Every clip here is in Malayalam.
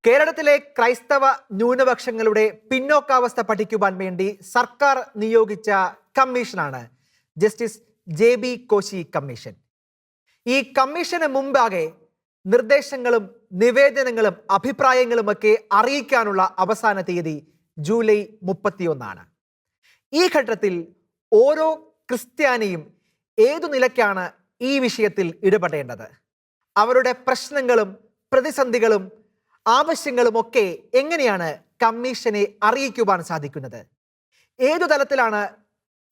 കേരളത്തിലെ ക്രൈസ്തവ ന്യൂനപക്ഷങ്ങളുടെ പിന്നോക്കാവസ്ഥ പഠിക്കുവാൻ വേണ്ടി സർക്കാർ നിയോഗിച്ച കമ്മീഷനാണ് ജസ്റ്റിസ് JB കോശി കമ്മീഷൻ. ഈ കമ്മീഷന് മുമ്പാകെ നിർദ്ദേശങ്ങളും നിവേദനങ്ങളും അഭിപ്രായങ്ങളുമൊക്കെ അറിയിക്കാനുള്ള അവസാന തീയതി ജൂലൈ 31. ഈ ഘട്ടത്തിൽ ഓരോ ക്രിസ്ത്യാനിയും ഏതു നിലയ്ക്കാണ് ഈ വിഷയത്തിൽ ഇടപെടേണ്ടത്? അവരുടെ പ്രശ്നങ്ങളും പ്രതിസന്ധികളും ആവശ്യങ്ങളുമൊക്കെ എങ്ങനെയാണ് കമ്മീഷനെ അറിയിക്കുവാൻ സാധിക്കുന്നത്? ഏതു തലത്തിലാണ്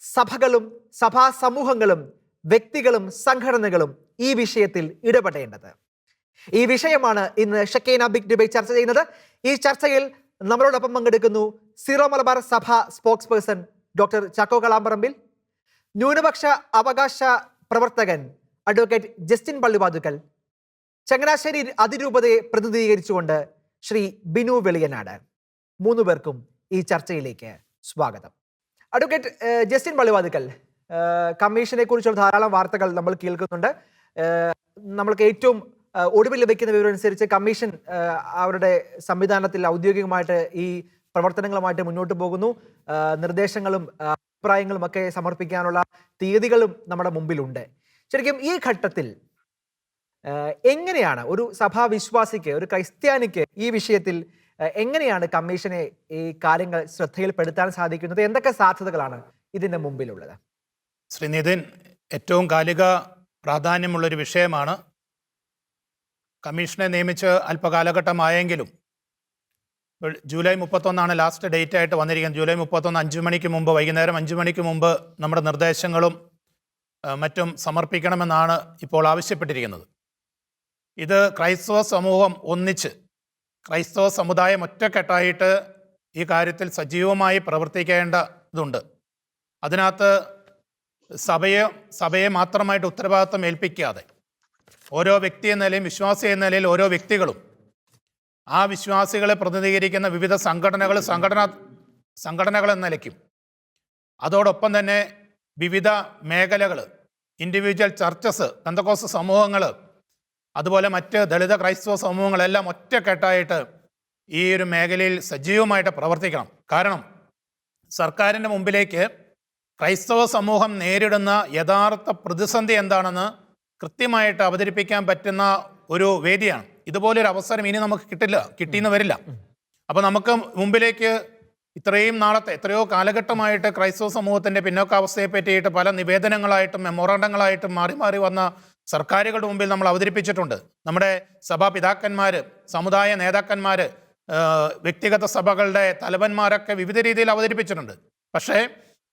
സഭകളും സഭാ സമൂഹങ്ങളും വ്യക്തികളും സംഘടനകളും ഈ വിഷയത്തിൽ ഇടപെടേണ്ടത്? ഈ വിഷയമാണ് ഇന്ന് ഷെക്കീന ബിഗ് ഡിബേറ്റ് ചർച്ച ചെയ്യുന്നത്. ഈ ചർച്ചയിൽ നമ്മളോടൊപ്പം പങ്കെടുക്കുന്നു സീറോ മലബാർ സഭ സ്പോക്സ് പേഴ്സൺ ഡോക്ടർ ചാക്കോ കളാമ്പറമ്പിൽ, ന്യൂനപക്ഷ അവകാശ പ്രവർത്തകൻ അഡ്വക്കേറ്റ് ജസ്റ്റിൻ പള്ളിവാതുക്കൽ, ചങ്ങനാശ്ശേരി അതിരൂപതയെ പ്രതിനിധീകരിച്ചുകൊണ്ട് ശ്രീ ബിനു വെളിയനാട്. 3 പേർക്കും ഈ ചർച്ചയിലേക്ക് സ്വാഗതം. അഡ്വക്കേറ്റ് ജസ്റ്റിൻ പള്ളിവാതുക്കൽ, കമ്മീഷനെ കുറിച്ചുള്ള ധാരാളം വാർത്തകൾ നമ്മൾ കേൾക്കുന്നുണ്ട്. നമ്മൾക്ക് ഏറ്റവും ഒടുവിൽ ലഭിക്കുന്ന വിവരം അനുസരിച്ച് കമ്മീഷൻ അവരുടെ സംവിധാനത്തിൽ ഔദ്യോഗികമായിട്ട് ഈ പ്രവർത്തനങ്ങളുമായിട്ട് മുന്നോട്ട് പോകുന്നു. നിർദ്ദേശങ്ങളും അഭിപ്രായങ്ങളും ഒക്കെ സമർപ്പിക്കാനുള്ള തീയതികളും നമ്മുടെ മുമ്പിലുണ്ട്. ശരിക്കും ഈ ഘട്ടത്തിൽ എങ്ങനെയാണ് ഒരു സഭാവിശ്വാസിക്ക്, ഒരു ക്രൈസ്ത്യാനിക്ക് ഈ വിഷയത്തിൽ എങ്ങനെയാണ് കമ്മീഷനെ ഈ കാര്യങ്ങൾ ശ്രദ്ധയിൽപ്പെടുത്താൻ സാധിക്കുന്നത്? എന്തൊക്കെ സാധ്യതകളാണ് ഇതിന്റെ മുമ്പിലുള്ളത്? ശ്രീ നിതിൻ, ഏറ്റവും കാലിക പ്രാധാന്യമുള്ളൊരു വിഷയമാണ്. കമ്മീഷനെ നിയമിച്ച് അല്പകാലഘട്ടമായെങ്കിലും ജൂലൈ 31 ലാസ്റ്റ് ഡേറ്റ് ആയിട്ട് വന്നിരിക്കുന്നത്. ജൂലൈ 31 5 മണിക്ക് മുമ്പ്, വൈകുന്നേരം 5 മണിക്ക് മുമ്പ് നമ്മുടെ നിർദ്ദേശങ്ങളും മറ്റും സമർപ്പിക്കണമെന്നാണ് ഇപ്പോൾ ആവശ്യപ്പെട്ടിരിക്കുന്നത്. ഇത് ക്രൈസ്തവ സമൂഹം ഒന്നിച്ച്, ക്രൈസ്തവ സമുദായം ഒറ്റക്കെട്ടായിട്ട് ഈ കാര്യത്തിൽ സജീവമായി പ്രവർത്തിക്കേണ്ടതുണ്ട്. അതിനകത്ത് സഭയെ മാത്രമായിട്ട് ഉത്തരവാദിത്വം ഏൽപ്പിക്കാതെ ഓരോ വ്യക്തി എന്ന നിലയും വിശ്വാസി എന്ന നിലയിൽ ഓരോ വ്യക്തികളും, ആ വിശ്വാസികളെ പ്രതിനിധീകരിക്കുന്ന വിവിധ സംഘടനകൾ എന്ന നിലയ്ക്കും, അതോടൊപ്പം തന്നെ വിവിധ മേഖലകൾ, ഇൻഡിവിജ്വൽ ചർച്ചസ്, പെന്തക്കോസ്ത് സമൂഹങ്ങൾ, അതുപോലെ മറ്റ് ദളിത ക്രൈസ്തവ സമൂഹങ്ങളെല്ലാം ഒറ്റക്കെട്ടായിട്ട് ഈ ഒരു മേഖലയിൽ സജീവമായിട്ട് പ്രവർത്തിക്കണം. കാരണം സർക്കാരിൻ്റെ മുമ്പിലേക്ക് ക്രൈസ്തവ സമൂഹം നേരിടുന്ന യഥാർത്ഥ പ്രതിസന്ധി എന്താണെന്ന് കൃത്യമായിട്ട് അവതരിപ്പിക്കാൻ പറ്റുന്ന ഒരു വേദിയാണ്. ഇതുപോലൊരു അവസരം ഇനി നമുക്ക് കിട്ടിയെന്ന് വരില്ല. അപ്പോൾ നമുക്ക് മുമ്പിലേക്ക് എത്രയോ കാലഘട്ടമായിട്ട് ക്രൈസ്തവ സമൂഹത്തിൻ്റെ പിന്നോക്കാവസ്ഥയെ പറ്റിയിട്ട് പല നിവേദനങ്ങളായിട്ടും മെമ്മോറാണ്ടങ്ങളായിട്ടും മാറി മാറി വന്ന സർക്കാരുകളുടെ മുമ്പിൽ നമ്മൾ അവതരിപ്പിച്ചിട്ടുണ്ട്. നമ്മുടെ സഭാപിതാക്കന്മാർ, സമുദായ നേതാക്കന്മാർ, വ്യക്തിഗത സഭകളുടെ തലവന്മാരൊക്കെ വിവിധ രീതിയിൽ അവതരിപ്പിച്ചിട്ടുണ്ട്. പക്ഷേ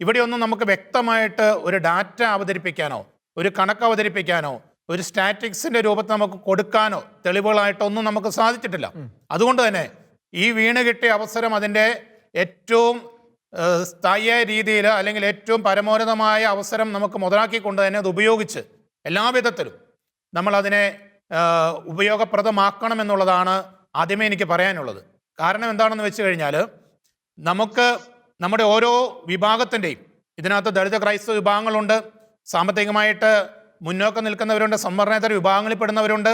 ഇവിടെയൊന്നും നമുക്ക് വ്യക്തമായിട്ട് ഒരു ഡാറ്റ അവതരിപ്പിക്കാനോ, ഒരു കണക്ക് അവതരിപ്പിക്കാനോ, ഒരു സ്റ്റാറ്റിക്സിൻ്റെ രൂപത്തിൽ നമുക്ക് കൊടുക്കാനോ തെളിവുകളായിട്ടൊന്നും നമുക്ക് സാധിച്ചിട്ടില്ല. അതുകൊണ്ട് തന്നെ ഈ വീണ് കിട്ടിയ അവസരം അതിൻ്റെ ഏറ്റവും സ്ഥായിയായ രീതിയിൽ, അല്ലെങ്കിൽ ഏറ്റവും പരമോന്നതമായ അവസരം നമുക്ക് മുതലാക്കിക്കൊണ്ട് തന്നെ അത് ഉപയോഗിച്ച് എല്ലാ വിധത്തിലും നമ്മളതിനെ ഉപയോഗപ്രദമാക്കണമെന്നുള്ളതാണ് ആദ്യമേ എനിക്ക് പറയാനുള്ളത്. കാരണം എന്താണെന്ന് വെച്ച് കഴിഞ്ഞാൽ, നമുക്ക് നമ്മുടെ ഓരോ വിഭാഗത്തിൻ്റെയും, ഇതിനകത്ത് ദളിത ക്രൈസ്തവ വിഭാഗങ്ങളുണ്ട്, സാമ്പത്തികമായിട്ട് മുന്നോക്കം നിൽക്കുന്നവരുണ്ട്, സംവരണേതര വിഭാഗങ്ങളിൽ പെടുന്നവരുണ്ട്,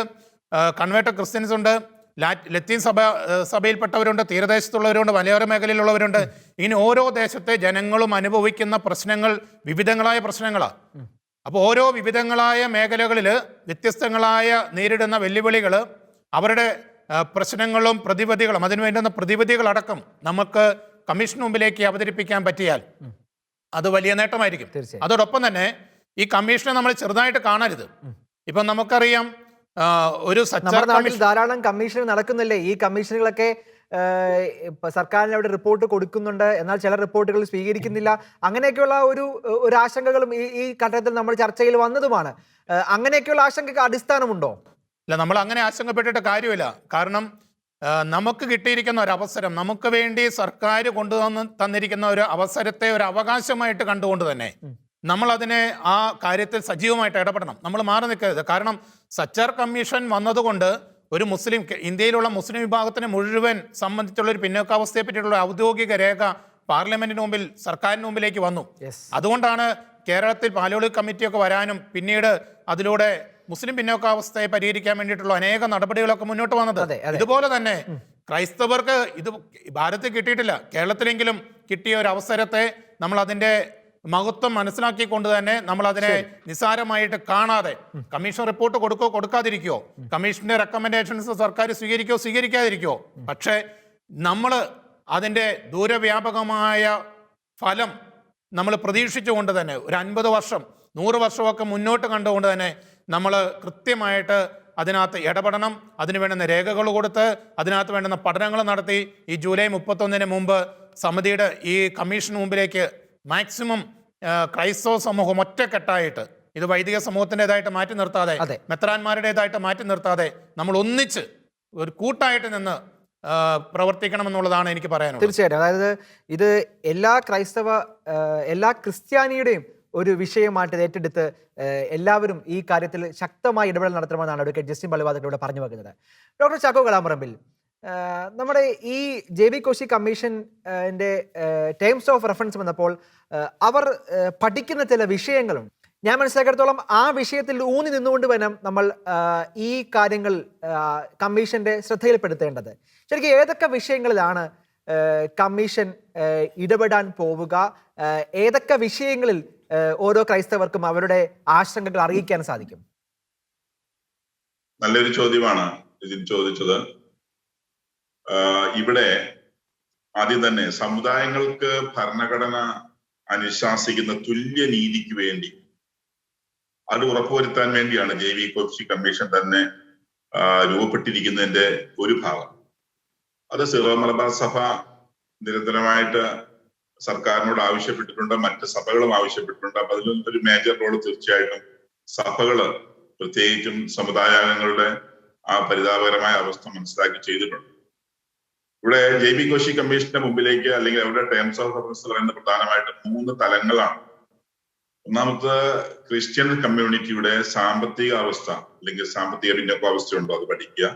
കൺവേർട്ടഡ് ക്രിസ്ത്യൻസ് ഉണ്ട്, ലത്തീൻ സഭയിൽപ്പെട്ടവരുണ്ട്, തീരദേശത്തുള്ളവരുണ്ട്, മലയോര മേഖലയിലുള്ളവരുണ്ട്. ഇങ്ങനെ ഓരോ ദേശത്തെ ജനങ്ങളും അനുഭവിക്കുന്ന പ്രശ്നങ്ങൾ വിവിധങ്ങളായ പ്രശ്നങ്ങളാണ്. അപ്പോൾ ഓരോ വിവിധങ്ങളായ മേഖലകളിൽ വ്യത്യസ്തങ്ങളായ നേരിടുന്ന വെല്ലുവിളികൾ, അവരുടെ പ്രശ്നങ്ങളും പ്രതിവിധികളും, അതിനു വേണ്ടുന്ന പ്രതിവിധികളടക്കം നമുക്ക് കമ്മീഷന് മുമ്പിലേക്ക് അവതരിപ്പിക്കാൻ പറ്റിയാൽ അത് വലിയ നേട്ടമായിരിക്കും. അതോടൊപ്പം തന്നെ ഈ കമ്മീഷനെ നമ്മൾ ചെറുതായിട്ട് കാണരുത്. ഇപ്പം നമുക്കറിയാം, ഒരു ധാരാളം കമ്മീഷൻ നടക്കുന്നില്ലേ? ഈ കമ്മീഷനുകളൊക്കെ സർക്കാരിന് അവിടെ റിപ്പോർട്ട് കൊടുക്കുന്നുണ്ട്, എന്നാൽ ചില റിപ്പോർട്ടുകൾ സ്വീകരിക്കുന്നില്ല. അങ്ങനെയൊക്കെയുള്ള ഒരു ആശങ്കകളും ഈ ഘട്ടത്തിൽ നമ്മൾ ചർച്ചയിൽ വന്നതുമാണ്. അങ്ങനെയൊക്കെയുള്ള ആശങ്കയ്ക്ക് അടിസ്ഥാനമുണ്ടോ? അല്ല, നമ്മൾ അങ്ങനെ ആശങ്കപ്പെട്ടിട്ട് കാര്യമില്ല. കാരണം നമുക്ക് കിട്ടിയിരിക്കുന്ന ഒരു അവസരം, നമുക്ക് വേണ്ടി സർക്കാർ തന്നിരിക്കുന്ന ഒരു അവസരത്തെ ഒരു അവകാശമായിട്ട് കണ്ടുകൊണ്ട് തന്നെ നമ്മളതിനെ ആ കാര്യത്തിൽ സജീവമായിട്ട് ഇടപെടണം. നമ്മൾ മാറി നിൽക്കരുത്. കാരണം സച്ചാർ കമ്മീഷൻ വന്നതുകൊണ്ട് ഒരു ഇന്ത്യയിലുള്ള മുസ്ലിം വിഭാഗത്തിനെ മുഴുവൻ സംബന്ധിച്ചുള്ള ഒരു പിന്നോക്കാവസ്ഥയെ പറ്റിയിട്ടുള്ള ഔദ്യോഗിക രേഖ പാർലമെന്റിന് മുമ്പിൽ, സർക്കാരിന് മുമ്പിലേക്ക് വന്നു. അതുകൊണ്ടാണ് കേരളത്തിൽ പാലോളി കമ്മിറ്റിയൊക്കെ വരാനും പിന്നീട് അതിലൂടെ മുസ്ലിം പിന്നോക്കാവസ്ഥയെ പരിഹരിക്കാൻ വേണ്ടിയിട്ടുള്ള അനേക നടപടികളൊക്കെ മുന്നോട്ട് വന്നത്. ഇതുപോലെ തന്നെ ക്രൈസ്തവർക്ക് ഇത് ഭാരതത്തിൽ കിട്ടിയിട്ടില്ല, കേരളത്തിലെങ്കിലും കിട്ടിയ ഒരു അവസരത്തെ നമ്മൾ അതിൻ്റെ മഹത്വം മനസ്സിലാക്കിക്കൊണ്ട് തന്നെ നമ്മൾ അതിനെ നിസ്സാരമായിട്ട് കാണാതെ, കമ്മീഷൻ റിപ്പോർട്ട് കൊടുക്കാതിരിക്കുവോ, കമ്മീഷന്റെ റെക്കമെൻഡേഷൻസ് സർക്കാർ സ്വീകരിക്കാതിരിക്കുവോ, പക്ഷേ നമ്മൾ അതിൻ്റെ ദൂരവ്യാപകമായ ഫലം നമ്മൾ പ്രതീക്ഷിച്ചുകൊണ്ട് തന്നെ ഒരു 50 വർഷം 100 വർഷമൊക്കെ മുന്നോട്ട് കണ്ടുകൊണ്ട് തന്നെ നമ്മൾ കൃത്യമായിട്ട് അതിനകത്ത് ഇടപെടണം. അതിന് വേണ്ടുന്ന രേഖകൾ കൊടുത്ത് അതിനകത്ത് വേണ്ടുന്ന പഠനങ്ങൾ നടത്തി ഈ ജൂലൈ 31-ന് മുമ്പ് സമിതിയുടെ ഈ കമ്മീഷന് മുമ്പിലേക്ക് മാക്സിമം ക്രൈസ്തവ സമൂഹം ഒറ്റക്കെട്ടായിട്ട്, ഇത് വൈദിക സമൂഹത്തിൻ്റെതായിട്ട് മാറ്റി നിർത്താതെ, മെത്രാന്മാരുടേതായിട്ട് മാറ്റി നിർത്താതെ നമ്മൾ ഒന്നിച്ച് ഒരു കൂട്ടായിട്ട് നിന്ന് പ്രവർത്തിക്കണമെന്നുള്ളതാണ് എനിക്ക് പറയാനുള്ളത്. തീർച്ചയായിട്ടും. അതായത് ഇത് എല്ലാ ക്രിസ്ത്യാനിയുടെയും ഒരു വിഷയമായിട്ട് ഏറ്റെടുത്ത് എല്ലാവരും ഈ കാര്യത്തിൽ ശക്തമായി ഇടപെടൽ നടത്തണമെന്നാണ് അഡ്വക്കേറ്റ് ജസ്റ്റിൻ പള്ളിവാതിൽ ഇവിടെ പറഞ്ഞു വെക്കുന്നത്. ഡോക്ടർ ചാക്കോ കളാമ്പറമ്പിൽ, നമ്മുടെ ഈ JB കോശി കമ്മീഷൻ്റെ ടേംസ് ഓഫ് റെഫറൻസ് വന്നപ്പോൾ അവർ പഠിക്കുന്ന ചില വിഷയങ്ങളുണ്ട്. ഞാൻ മനസ്സിലാക്കിയിടത്തോളം ആ വിഷയത്തിൽ ഊന്നി നിന്നുകൊണ്ട് വേണം നമ്മൾ ഈ കാര്യങ്ങൾ കമ്മീഷന്റെ ശ്രദ്ധയിൽപ്പെടുത്തേണ്ടത്. ശരിക്കും ഏതൊക്കെ വിഷയങ്ങളിലാണ് കമ്മീഷൻ ഇടപെടാൻ പോവുക? ഏതൊക്കെ വിഷയങ്ങളിൽ ഓരോ ക്രൈസ്തവർക്കും അവരുടെ ആശങ്കകൾ അറിയിക്കാൻ സാധിക്കും? നല്ലൊരു ചോദ്യമാണ് ഇതിൽ ചോദിച്ചത്. ഇവിടെ ആദ്യം തന്നെ സമുദായങ്ങൾക്ക് ഭരണഘടന അനുശാസിക്കുന്ന തുല്യ നീതിക്ക് വേണ്ടി അത് ഉറപ്പുവരുത്താൻ വേണ്ടിയാണ് JB കോശി കമ്മീഷൻ തന്നെ രൂപപ്പെട്ടിരിക്കുന്നതിന്റെ ഒരു ഭാഗം. അത് സിറോ മലബാർ സഭ നിരന്തരമായിട്ട് സർക്കാരിനോട് ആവശ്യപ്പെട്ടിട്ടുണ്ട്, മറ്റ് സഭകളും ആവശ്യപ്പെട്ടിട്ടുണ്ട്. അപ്പൊ അതിലൊരു മേജർ റോള് തീർച്ചയായിട്ടും സഭകള്, പ്രത്യേകിച്ചും സമുദായാംഗങ്ങളുടെ ആ പരിതാപകരമായ അവസ്ഥ മനസ്സിലാക്കി ചെയ്തിട്ടുണ്ട്. ഇവിടെ JB കോശി കമ്മീഷന്റെ മുമ്പിലേക്ക് അല്ലെങ്കിൽ അവരുടെ ടേംസ് ഓഫ് റെഫറൻസ് പറയുന്ന പ്രധാനമായിട്ട് 3 തലങ്ങളാണ്. ഒന്നാമത്തെ ക്രിസ്ത്യൻ കമ്മ്യൂണിറ്റിയുടെ സാമ്പത്തിക അവസ്ഥ അല്ലെങ്കിൽ സാമ്പത്തിക പിന്നോക്കാവസ്ഥയുണ്ടോ അത് പഠിക്കുക.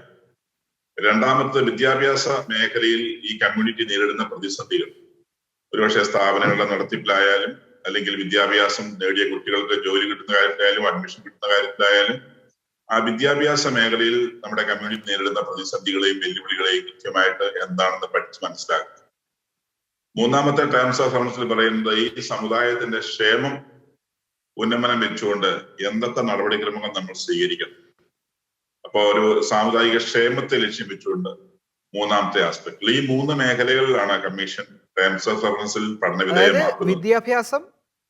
രണ്ടാമത്തെ വിദ്യാഭ്യാസ മേഖലയിൽ ഈ കമ്മ്യൂണിറ്റി നേരിടുന്ന പ്രതിസന്ധികൾ, ഒരുപക്ഷെ സ്ഥാപനങ്ങളുടെ നടത്തിപ്പിലായാലും അല്ലെങ്കിൽ വിദ്യാഭ്യാസം നേടിയ കുട്ടികൾക്ക് ജോലി കിട്ടുന്ന കാര്യത്തിലായാലും അഡ്മിഷൻ കിട്ടുന്ന കാര്യത്തിലായാലും ആ വിദ്യാഭ്യാസ മേഖലയിൽ നമ്മുടെ കമ്മ്യൂണിറ്റി നേരിടുന്ന പ്രതിസന്ധികളെയും വെല്ലുവിളികളെയും കൃത്യമായിട്ട് എന്താണെന്ന് പഠിച്ച് മനസ്സിലാക്കുക. മൂന്നാമത്തെ ടേംസ് ഓഫ് റെഫറൻസിൽ പറയുന്നത് ഈ സമുദായത്തിന്റെ ക്ഷേമം ഉന്നമനം വെച്ചുകൊണ്ട് എന്തൊക്കെ നടപടിക്രമങ്ങൾ നമ്മൾ സ്വീകരിക്കണം. അപ്പൊ ഒരു സാമുദായിക ക്ഷേമത്തെ ലക്ഷ്യം വെച്ചുകൊണ്ട് മൂന്നാമത്തെ ആസ്പെക്ട്. ഈ 3 മേഖലകളിലാണ് കമ്മീഷൻ ടേംസ് ഓഫ് റെഫറൻസിൽ പഠനവിധേയമാക്കുന്നത്. വിദ്യാഭ്യാസം,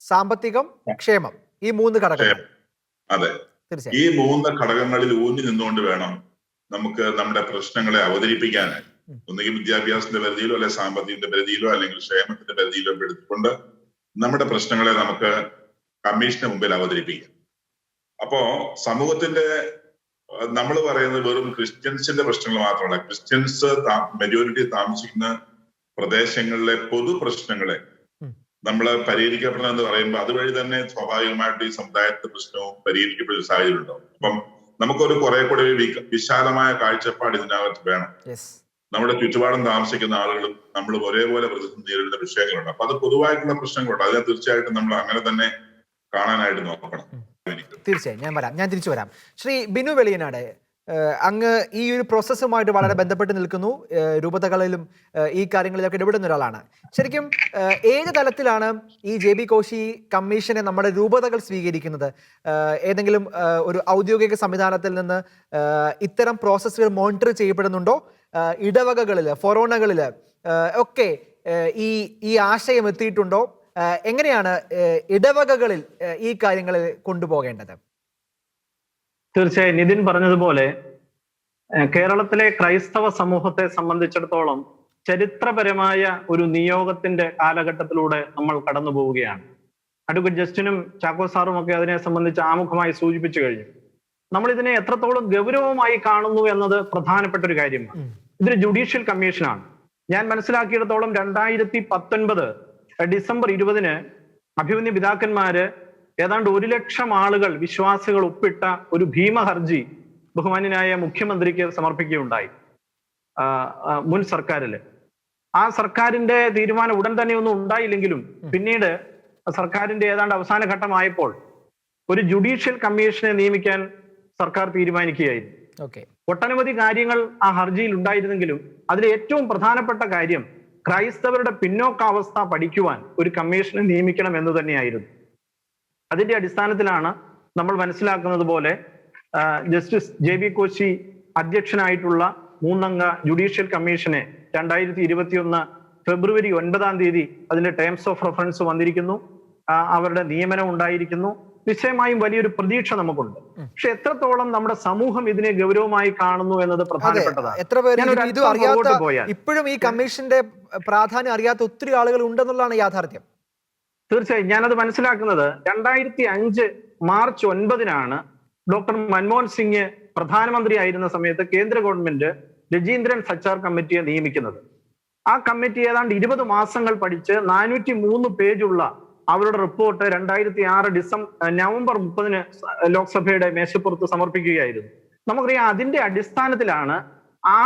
സാമ്പത്തികം, ക്ഷേമം, ഈ 3 ഘടകങ്ങൾ. അതെ, ഈ 3 ഘടകങ്ങളിൽ ഊന്നി നിന്നുകൊണ്ട് വേണം നമുക്ക് നമ്മുടെ പ്രശ്നങ്ങളെ അവതരിപ്പിക്കാനായി. ഒന്നുകിൽ വിദ്യാഭ്യാസത്തിന്റെ പരിധിയിലോ അല്ലെങ്കിൽ സാമ്പത്തികത്തിന്റെ പരിധിയിലോ അല്ലെങ്കിൽ ക്ഷേമത്തിന്റെ പരിധിയിലോ എടുത്തുകൊണ്ട് നമ്മുടെ പ്രശ്നങ്ങളെ നമുക്ക് കമ്മീഷന് മുമ്പിൽ അവതരിപ്പിക്കാം. അപ്പോ സമൂഹത്തിന്റെ നമ്മൾ പറയുന്നത് വെറും ക്രിസ്ത്യൻസിന്റെ പ്രശ്നങ്ങൾ മാത്രമല്ല, ക്രിസ്ത്യൻസ് മെജോറിറ്റി താമസിക്കുന്ന പ്രദേശങ്ങളിലെ പൊതു പ്രശ്നങ്ങളെ നമ്മൾ പരിഹരിക്കപ്പെടണമെന്ന് പറയുമ്പോൾ അതുവഴി തന്നെ സ്വാഭാവികമായിട്ട് ഈ സമുദായത്തിന്റെ പ്രശ്നവും പരിഹരിക്കപ്പെടുന്ന സാഹചര്യം ഉണ്ടാവും. അപ്പം നമുക്കൊരു കുറെ കൂടി വിശാലമായ കാഴ്ചപ്പാട് ഇതിനകത്ത് വേണം. നമ്മുടെ ചുറ്റുപാടും താമസിക്കുന്ന ആളുകളും നമ്മൾ ഒരേപോലെ പ്രതിസന്ധി നേരിടുന്ന വിഷയങ്ങളുണ്ട്. അപ്പൊ അത് പൊതുവായിട്ടുള്ള പ്രശ്നങ്ങളുണ്ട്. അതിനെ തീർച്ചയായിട്ടും നമ്മൾ അങ്ങനെ തന്നെ കാണാനായിട്ട് നോക്കണം. തീർച്ചയായും ഞാൻ തിരിച്ചു വരാം. ശ്രീ ബിനു വെളിയനാട്, അങ്ങ് ഈ ഒരു പ്രോസസ്സുമായിട്ട് വളരെ ബന്ധപ്പെട്ട് നിൽക്കുന്നു, രൂപതകളിലും ഈ കാര്യങ്ങളിലൊക്കെ ഇടപെടുന്ന ഒരാളാണ്. ശരിക്കും ഏത് തലത്തിലാണ് ഈ JB കോശി കമ്മീഷനെ നമ്മുടെ രൂപതകൾ സ്വീകരിക്കുന്നത്? ഏതെങ്കിലും ഒരു ഔദ്യോഗിക സംവിധാനത്തിൽ നിന്ന് ഇത്തരം പ്രോസസ്സുകൾ മോണിറ്റർ ചെയ്യപ്പെടുന്നുണ്ടോ? ഇടവകകളിൽ, ഫൊറോണകളിൽ ഒക്കെ ഈ ആശയം എത്തിയിട്ടുണ്ടോ? എങ്ങനെയാണ് ഇടവകകളിൽ ഈ കാര്യങ്ങൾ കൊണ്ടുപോകേണ്ടത്? തീർച്ചയായും നിതിൻ പറഞ്ഞതുപോലെ കേരളത്തിലെ ക്രൈസ്തവ സമൂഹത്തെ സംബന്ധിച്ചിടത്തോളം ചരിത്രപരമായ ഒരു നിയോഗത്തിന്റെ കാലഘട്ടത്തിലൂടെ നമ്മൾ കടന്നു പോവുകയാണ്. അഡ്വക്കേറ്റ് ജസ്റ്റിനും ചാക്കോ സാറും ഒക്കെ അതിനെ സംബന്ധിച്ച് ആമുഖമായി സൂചിപ്പിച്ചു കഴിഞ്ഞു. നമ്മൾ ഇതിനെ എത്രത്തോളം ഗൗരവമായി കാണുന്നു എന്നത് പ്രധാനപ്പെട്ട ഒരു കാര്യമാണ്. ഇതൊരു ജുഡീഷ്യൽ കമ്മീഷനാണ്. ഞാൻ മനസ്സിലാക്കിയിടത്തോളം 2019 ഡിസംബർ 20-ന് അഭിമന്യ പിതാക്കന്മാര് ഏതാണ്ട് 1 ലക്ഷം ആളുകൾ, വിശ്വാസികൾ ഒപ്പിട്ട ഒരു ഭീമ ഹർജി ബഹുമാന്യനായ മുഖ്യമന്ത്രിക്ക് സമർപ്പിക്കുകയുണ്ടായി മുൻ സർക്കാരില്. ആ സർക്കാരിന്റെ തീരുമാനം ഉടൻ തന്നെ ഒന്നും ഉണ്ടായില്ലെങ്കിലും പിന്നീട് സർക്കാരിന്റെ ഏതാണ്ട് അവസാന ഘട്ടമായപ്പോൾ ഒരു ജുഡീഷ്യൽ കമ്മീഷനെ നിയമിക്കാൻ സർക്കാർ തീരുമാനിക്കുകയായിരുന്നു. ഒട്ടനവധി കാര്യങ്ങൾ ആ ഹർജിയിൽ ഉണ്ടായിരുന്നെങ്കിലും അതിലെ ഏറ്റവും പ്രധാനപ്പെട്ട കാര്യം ക്രൈസ്തവരുടെ പിന്നോക്കാവസ്ഥ പഠിക്കുവാൻ ഒരു കമ്മീഷനെ നിയമിക്കണം എന്ന് തന്നെയായിരുന്നു. അതിന്റെ അടിസ്ഥാനത്തിലാണ് നമ്മൾ മനസ്സിലാക്കുന്നത് പോലെ ജസ്റ്റിസ് JB കോശി അധ്യക്ഷനായിട്ടുള്ള 3-അംഗ ജുഡീഷ്യൽ കമ്മീഷനെ 2021 ഫെബ്രുവരി 9 അതിന്റെ ടേംസ് ഓഫ് റെഫറൻസ് വന്നിരിക്കുന്നു. അവരുടെ നിയമനം ഉണ്ടായിരിക്കുന്നു. നിശ്ചയമായും വലിയൊരു പ്രതീക്ഷ നമുക്കുണ്ട്. പക്ഷെ എത്രത്തോളം നമ്മുടെ സമൂഹം ഇതിനെ ഗൗരവമായി കാണുന്നു എന്നത് പ്രധാനപ്പെട്ടതാണ്. എത്ര പേര് ഇത് അറിയാത്ത, ഇപ്പോഴും ഈ കമ്മീഷന്റെ പ്രാധാന്യം അറിയാത്ത ഒത്തിരി ആളുകൾ ഉണ്ടെന്നുള്ളതാണ് യാഥാർത്ഥ്യം. തീർച്ചയായും ഞാനത് മനസ്സിലാക്കുന്നത് 2005 മാർച്ച് 9 ഡോക്ടർ മൻമോഹൻ സിംഗ് പ്രധാനമന്ത്രി ആയിരുന്ന സമയത്ത് കേന്ദ്ര ഗവൺമെന്റ് രജീന്ദ്രൻ സച്ചാർ കമ്മിറ്റിയെ നിയമിക്കുന്നത്. ആ കമ്മിറ്റി ഏതാണ്ട് 20 മാസങ്ങൾ പഠിച്ച് 403 പേജുള്ള അവരുടെ റിപ്പോർട്ട് 2006 നവംബർ 30 ലോക്സഭയുടെ മേശപ്പുറത്ത് സമർപ്പിക്കുകയായിരുന്നു. നമുക്കറിയാം അതിന്റെ അടിസ്ഥാനത്തിലാണ് ആ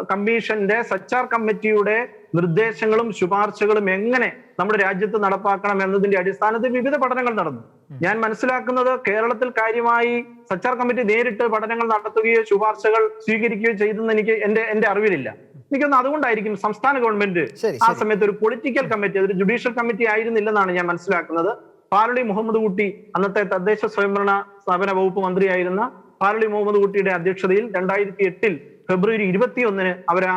കമ്മീഷന്റെ സച്ചാർ കമ്മിറ്റിയുടെ നിർദ്ദേശങ്ങളും ശുപാർശകളും എങ്ങനെ നമ്മുടെ രാജ്യത്ത് നടപ്പാക്കണം എന്നതിന്റെ അടിസ്ഥാനത്തിൽ വിവിധ പഠനങ്ങൾ നടന്നു. ഞാൻ മനസ്സിലാക്കുന്നത് കേരളത്തിൽ കാര്യമായി സച്ചാർ കമ്മിറ്റി നേരിട്ട് പഠനങ്ങൾ നടത്തുകയോ ശുപാർശകൾ സ്വീകരിക്കുകയോ ചെയ്തെന്ന് എന്റെ അറിവിലില്ല. എനിക്കൊന്ന് അതുകൊണ്ടായിരിക്കും സംസ്ഥാന ഗവൺമെന്റ് ആ സമയത്ത് ഒരു പൊളിറ്റിക്കൽ കമ്മിറ്റി, അതൊരു ജുഡീഷ്യൽ കമ്മിറ്റി ആയിരുന്നില്ലെന്നാണ് ഞാൻ മനസ്സിലാക്കുന്നത്. പാലളി മുഹമ്മദ് കുട്ടി, അന്നത്തെ തദ്ദേശ സ്വയംഭരണ സ്ഥാപന വകുപ്പ് മന്ത്രിയായിരുന്ന പാലളി മുഹമ്മദ് കുട്ടിയുടെ അധ്യക്ഷതയിൽ 2008 ഫെബ്രുവരി 21 അവരാ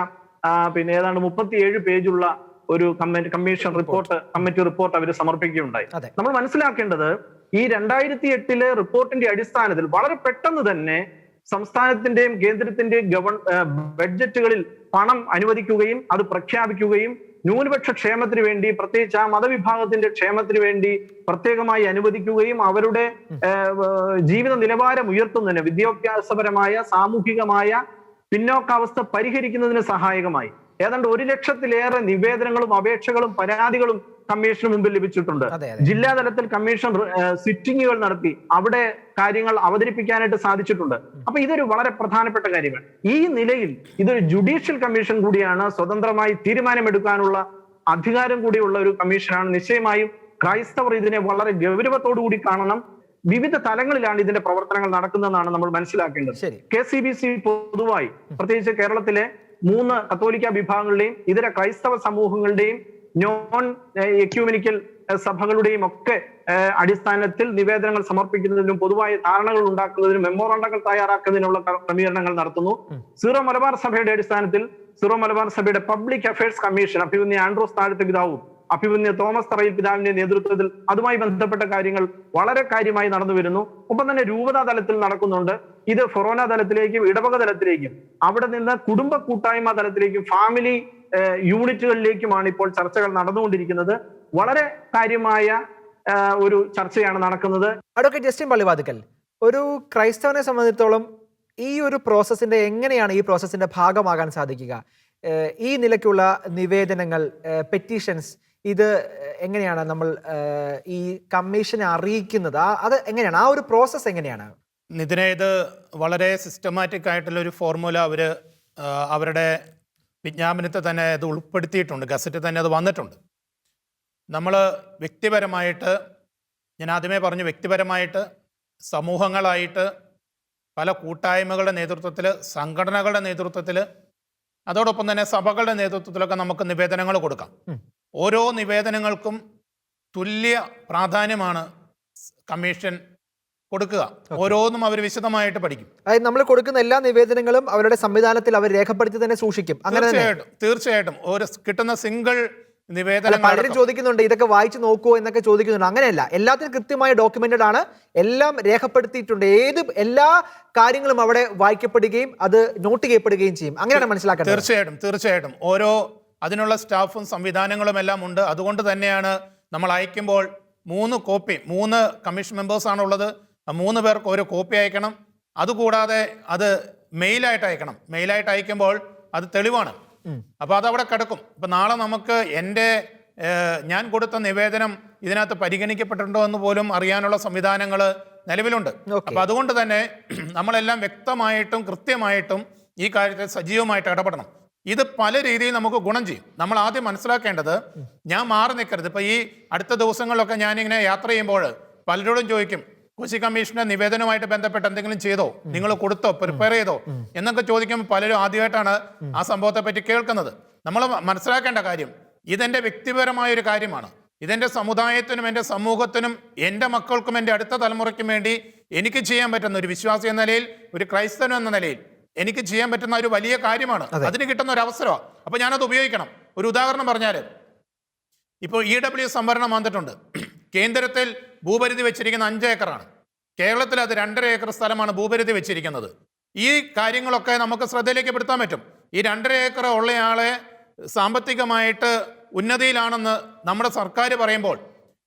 ഏതാണ്ട് 37 പേജുള്ള ഒരു കമ്മീഷൻ കമ്മിറ്റി റിപ്പോർട്ട് അവർ സമർപ്പിക്കുകയുണ്ടായി. നമ്മൾ മനസ്സിലാക്കേണ്ടത് ഈ 2008 റിപ്പോർട്ടിന്റെ അടിസ്ഥാനത്തിൽ വളരെ പെട്ടെന്ന് തന്നെ സംസ്ഥാനത്തിന്റെയും കേന്ദ്രത്തിന്റെയും ബഡ്ജറ്റുകളിൽ പണം അനുവദിക്കുകയും അത് പ്രഖ്യാപിക്കുകയും ന്യൂനപക്ഷ ക്ഷേമത്തിന് വേണ്ടി, പ്രത്യേകിച്ച് ആ മതവിഭാഗത്തിന്റെ ക്ഷേമത്തിന് വേണ്ടി പ്രത്യേകമായി അനുവദിക്കുകയും അവരുടെ ജീവിത നിലവാരം ഉയർത്തുന്നതിന്, വിദ്യാഭ്യാസപരമായ സാമൂഹികമായ പിന്നോക്കാവസ്ഥ പരിഹരിക്കുന്നതിന് സഹായകമായി ഏതാണ്ട് 1 ലക്ഷത്തിലേറെ നിവേദനങ്ങളും അപേക്ഷകളും പരാതികളും കമ്മീഷന് മുമ്പിൽ ലഭിച്ചിട്ടുണ്ട്. ജില്ലാ തലത്തിൽ കമ്മീഷൻ സിറ്റിങ്ങുകൾ നടത്തി അവിടെ കാര്യങ്ങൾ അവതരിപ്പിക്കാനായിട്ട് സാധിച്ചിട്ടുണ്ട്. അപ്പൊ ഇതൊരു വളരെ പ്രധാനപ്പെട്ട കാര്യമാണ്. ഈ നിലയിൽ ഇതൊരു ജുഡീഷ്യൽ കമ്മീഷൻ കൂടിയാണ്, സ്വതന്ത്രമായി തീരുമാനമെടുക്കാനുള്ള അധികാരം കൂടിയുള്ള ഒരു കമ്മീഷനാണ്. നിശ്ചയമായും ക്രൈസ്തവർ ഇതിനെ വളരെ ഗൗരവത്തോടു കൂടി കാണണം. വിവിധ തലങ്ങളിലാണ് ഇതിന്റെ പ്രവർത്തനങ്ങൾ നടക്കുന്നതെന്നാണ് നമ്മൾ മനസ്സിലാക്കേണ്ടത്. KCBC പൊതുവായി, പ്രത്യേകിച്ച് കേരളത്തിലെ 3 കത്തോലിക്ക വിഭാഗങ്ങളുടെയും ഇതര ക്രൈസ്തവ സമൂഹങ്ങളുടെയും നോൺ എക്യൂമെനിക്കൽ സഭകളുടെയും ഒക്കെ അടിസ്ഥാനത്തിൽ നിവേദനങ്ങൾ സമർപ്പിക്കുന്നതിനും പൊതുവായ ധാരണകൾ ഉണ്ടാക്കുന്നതിനും മെമ്മോറാണ്ടങ്ങൾ തയ്യാറാക്കുന്നതിനുള്ള ക്രമീകരണങ്ങൾ നടത്തുന്നു. സീറോ മലബാർ സഭയുടെ അടിസ്ഥാനത്തിൽ സീറോ മലബാർ സഭയുടെ പബ്ലിക് അഫയേഴ്സ് കമ്മീഷൻ അഭിമന്യ ആൻഡ്രോസ് താഴത്തെ പിതാവും അഭിമന്യ തോമസ് തറയിൽ പിതാവിന്റെ നേതൃത്വത്തിൽ അതുമായി ബന്ധപ്പെട്ട കാര്യങ്ങൾ വളരെ കാര്യമായി നടന്നു വരുന്നു. ഒപ്പം തന്നെ രൂപതാ തലത്തിൽ നടക്കുന്നുണ്ട്. ഇത് ഫൊറോന തലത്തിലേക്കും ഇടവക തലത്തിലേക്കും അവിടെ നിന്ന് കുടുംബ കൂട്ടായ്മ തലത്തിലേക്കും ഫാമിലി യൂണിറ്റുകളിലേക്കുമാണ് ഇപ്പോൾ ചർച്ചകൾ നടന്നുകൊണ്ടിരിക്കുന്നത്. വളരെ കാര്യമായ ഒരു ചർച്ചയാണ് നടക്കുന്നത്. അഡ്വക്കേറ്റ് ജസ്റ്റിൻ പള്ളിവാതിക്കൽ, ഒരു ക്രൈസ്തവനെ സംബന്ധിച്ചിടത്തോളം ഈ ഒരു പ്രോസസ്സിന്റെ എങ്ങനെയാണ് ഈ പ്രോസസ്സിന്റെ ഭാഗമാകാൻ സാധിക്കുക? ഈ നിലയ്ക്കുള്ള നിവേദനങ്ങൾ, പെറ്റീഷൻസ്, ഇത് എങ്ങനെയാണ് നമ്മൾ ഈ കമ്മീഷനെ അറിയിക്കുന്നത്? അത് എങ്ങനെയാണ്, ആ ഒരു പ്രോസസ്സ് എങ്ങനെയാണ്? ഇതിനെ ഇത് വളരെ സിസ്റ്റമാറ്റിക് ആയിട്ടുള്ള ഒരു ഫോർമുല അവർ അവരുടെ വിജ്ഞാപനത്തെ തന്നെ അത് ഉൾപ്പെടുത്തിയിട്ടുണ്ട്. ഗസറ്റിൽ തന്നെ അത് വന്നിട്ടുണ്ട്. നമ്മൾ വ്യക്തിപരമായിട്ട്, ഞാൻ ആദ്യമേ പറഞ്ഞു, വ്യക്തിപരമായിട്ട്, സമൂഹങ്ങളായിട്ട്, പല കൂട്ടായ്മകളുടെ നേതൃത്വത്തിൽ, സംഘടനകളുടെ നേതൃത്വത്തിൽ, അതോടൊപ്പം തന്നെ സഭകളുടെ നേതൃത്വത്തിലൊക്കെ നമുക്ക് നിവേദനങ്ങൾ കൊടുക്കാം. ഓരോ നിവേദനങ്ങൾക്കും തുല്യ പ്രാധാന്യമാണ് കമ്മീഷൻ കൊടുക്കുക. ഓരോന്നും അവർ വിശദമായിട്ട് പഠിക്കും. അതായത് നമ്മൾ കൊടുക്കുന്ന എല്ലാ നിവേദനങ്ങളും അവരുടെ സംവിധാനത്തിൽ അവർ രേഖപ്പെടുത്തി തന്നെ സൂക്ഷിക്കും. തീർച്ചയായിട്ടും ഒരു കിട്ടുന്ന സിംഗിൾ നിവേദനം പലരും ചോദിക്കുന്നുണ്ട്, ഇതൊക്കെ വായിച്ചു നോക്കുമോ എന്നൊക്കെ ചോദിക്കുന്നുണ്ട്. അങ്ങനെയല്ല, എല്ലാത്തിനും കൃത്യമായി ഡോക്യുമെന്റഡ് ആണ്, എല്ലാം രേഖപ്പെടുത്തിയിട്ടുണ്ട്. എല്ലാ കാര്യങ്ങളും അവിടെ വായിക്കപ്പെടുകയും അത് നോട്ട് ചെയ്യപ്പെടുകയും ചെയ്യും. അങ്ങനെയാണ് മനസ്സിലാക്കുന്നത്. തീർച്ചയായിട്ടും ഓരോ അതിനുള്ള സ്റ്റാഫും സംവിധാനങ്ങളും എല്ലാം ഉണ്ട്. അതുകൊണ്ട് തന്നെയാണ് നമ്മൾ അയക്കുമ്പോൾ 3 കോപ്പി, 3 കമ്മീഷൻ മെമ്പേഴ്സാണ് ഉള്ളത്. 3 പേർക്ക് ഒരു കോപ്പി അയക്കണം. അതുകൂടാതെ അത് മെയിലായിട്ട് അയക്കണം. മെയിലായിട്ട് അയക്കുമ്പോൾ അത് തെളിവാണ്. അപ്പോൾ അതവിടെ കിടക്കും. ഇപ്പം നാളെ നമുക്ക് ഞാൻ കൊടുത്ത നിവേദനം ഇതിനകത്ത് പരിഗണിക്കപ്പെട്ടിട്ടുണ്ടോ എന്ന് പോലും അറിയാനുള്ള സംവിധാനങ്ങൾ നിലവിലുണ്ട്. അപ്പം അതുകൊണ്ട് തന്നെ നമ്മളെല്ലാം വ്യക്തമായിട്ടും കൃത്യമായിട്ടും ഈ കാര്യത്തിൽ സജീവമായിട്ട് ഇടപെടണം. ഇത് പല രീതിയിൽ നമുക്ക് ഗുണം ചെയ്യും. നമ്മൾ ആദ്യം മനസ്സിലാക്കേണ്ടത്, ഞാൻ മാറി നിൽക്കരുത്. ഇപ്പം ഈ അടുത്ത ദിവസങ്ങളിലൊക്കെ ഞാനിങ്ങനെ യാത്ര ചെയ്യുമ്പോൾ പലരോടും ചോദിക്കും, കോശി കമ്മീഷന്റെ നിവേദനവുമായിട്ട് ബന്ധപ്പെട്ട് എന്തെങ്കിലും ചെയ്തോ, നിങ്ങൾ കൊടുത്തോ, പ്രിപ്പയർ ചെയ്തോ എന്നൊക്കെ ചോദിക്കുമ്പോൾ പലരും ആദ്യമായിട്ടാണ് ആ സംഭവത്തെ പറ്റി കേൾക്കുന്നത്. നമ്മൾ മനസ്സിലാക്കേണ്ട കാര്യം, ഇതെന്റെ വ്യക്തിപരമായ ഒരു കാര്യമാണ്. ഇതെന്റെ സമുദായത്തിനും എൻ്റെ സമൂഹത്തിനും എൻ്റെ മക്കൾക്കും എൻ്റെ അടുത്ത തലമുറയ്ക്കും വേണ്ടി എനിക്ക് ചെയ്യാൻ പറ്റുന്ന, ഒരു വിശ്വാസി എന്ന നിലയിൽ, ഒരു ക്രൈസ്തവൻ എന്ന നിലയിൽ എനിക്ക് ചെയ്യാൻ പറ്റുന്ന ഒരു വലിയ കാര്യമാണ്. അതിന് കിട്ടുന്ന ഒരു അവസരമാണ്. അപ്പൊ ഞാനത് ഉപയോഗിക്കണം. ഒരു ഉദാഹരണം പറഞ്ഞാൽ, ഇപ്പോൾ EW സംവരണം വന്നിട്ടുണ്ട്. കേന്ദ്രത്തിൽ ഭൂപരിധി വെച്ചിരിക്കുന്ന 5 ഏക്കറാണ്. കേരളത്തിൽ അത് 2.5 ഏക്കർ സ്ഥലമാണ് ഭൂപരിധി വെച്ചിരിക്കുന്നത്. ഈ കാര്യങ്ങളൊക്കെ നമുക്ക് ശ്രദ്ധയിലേക്ക് പെടുത്താൻ പറ്റും. ഈ 2.5 ഏക്കർ ഉള്ളയാളെ സാമ്പത്തികമായിട്ട് ഉന്നതിയിലാണെന്ന് നമ്മുടെ സർക്കാർ പറയുമ്പോൾ,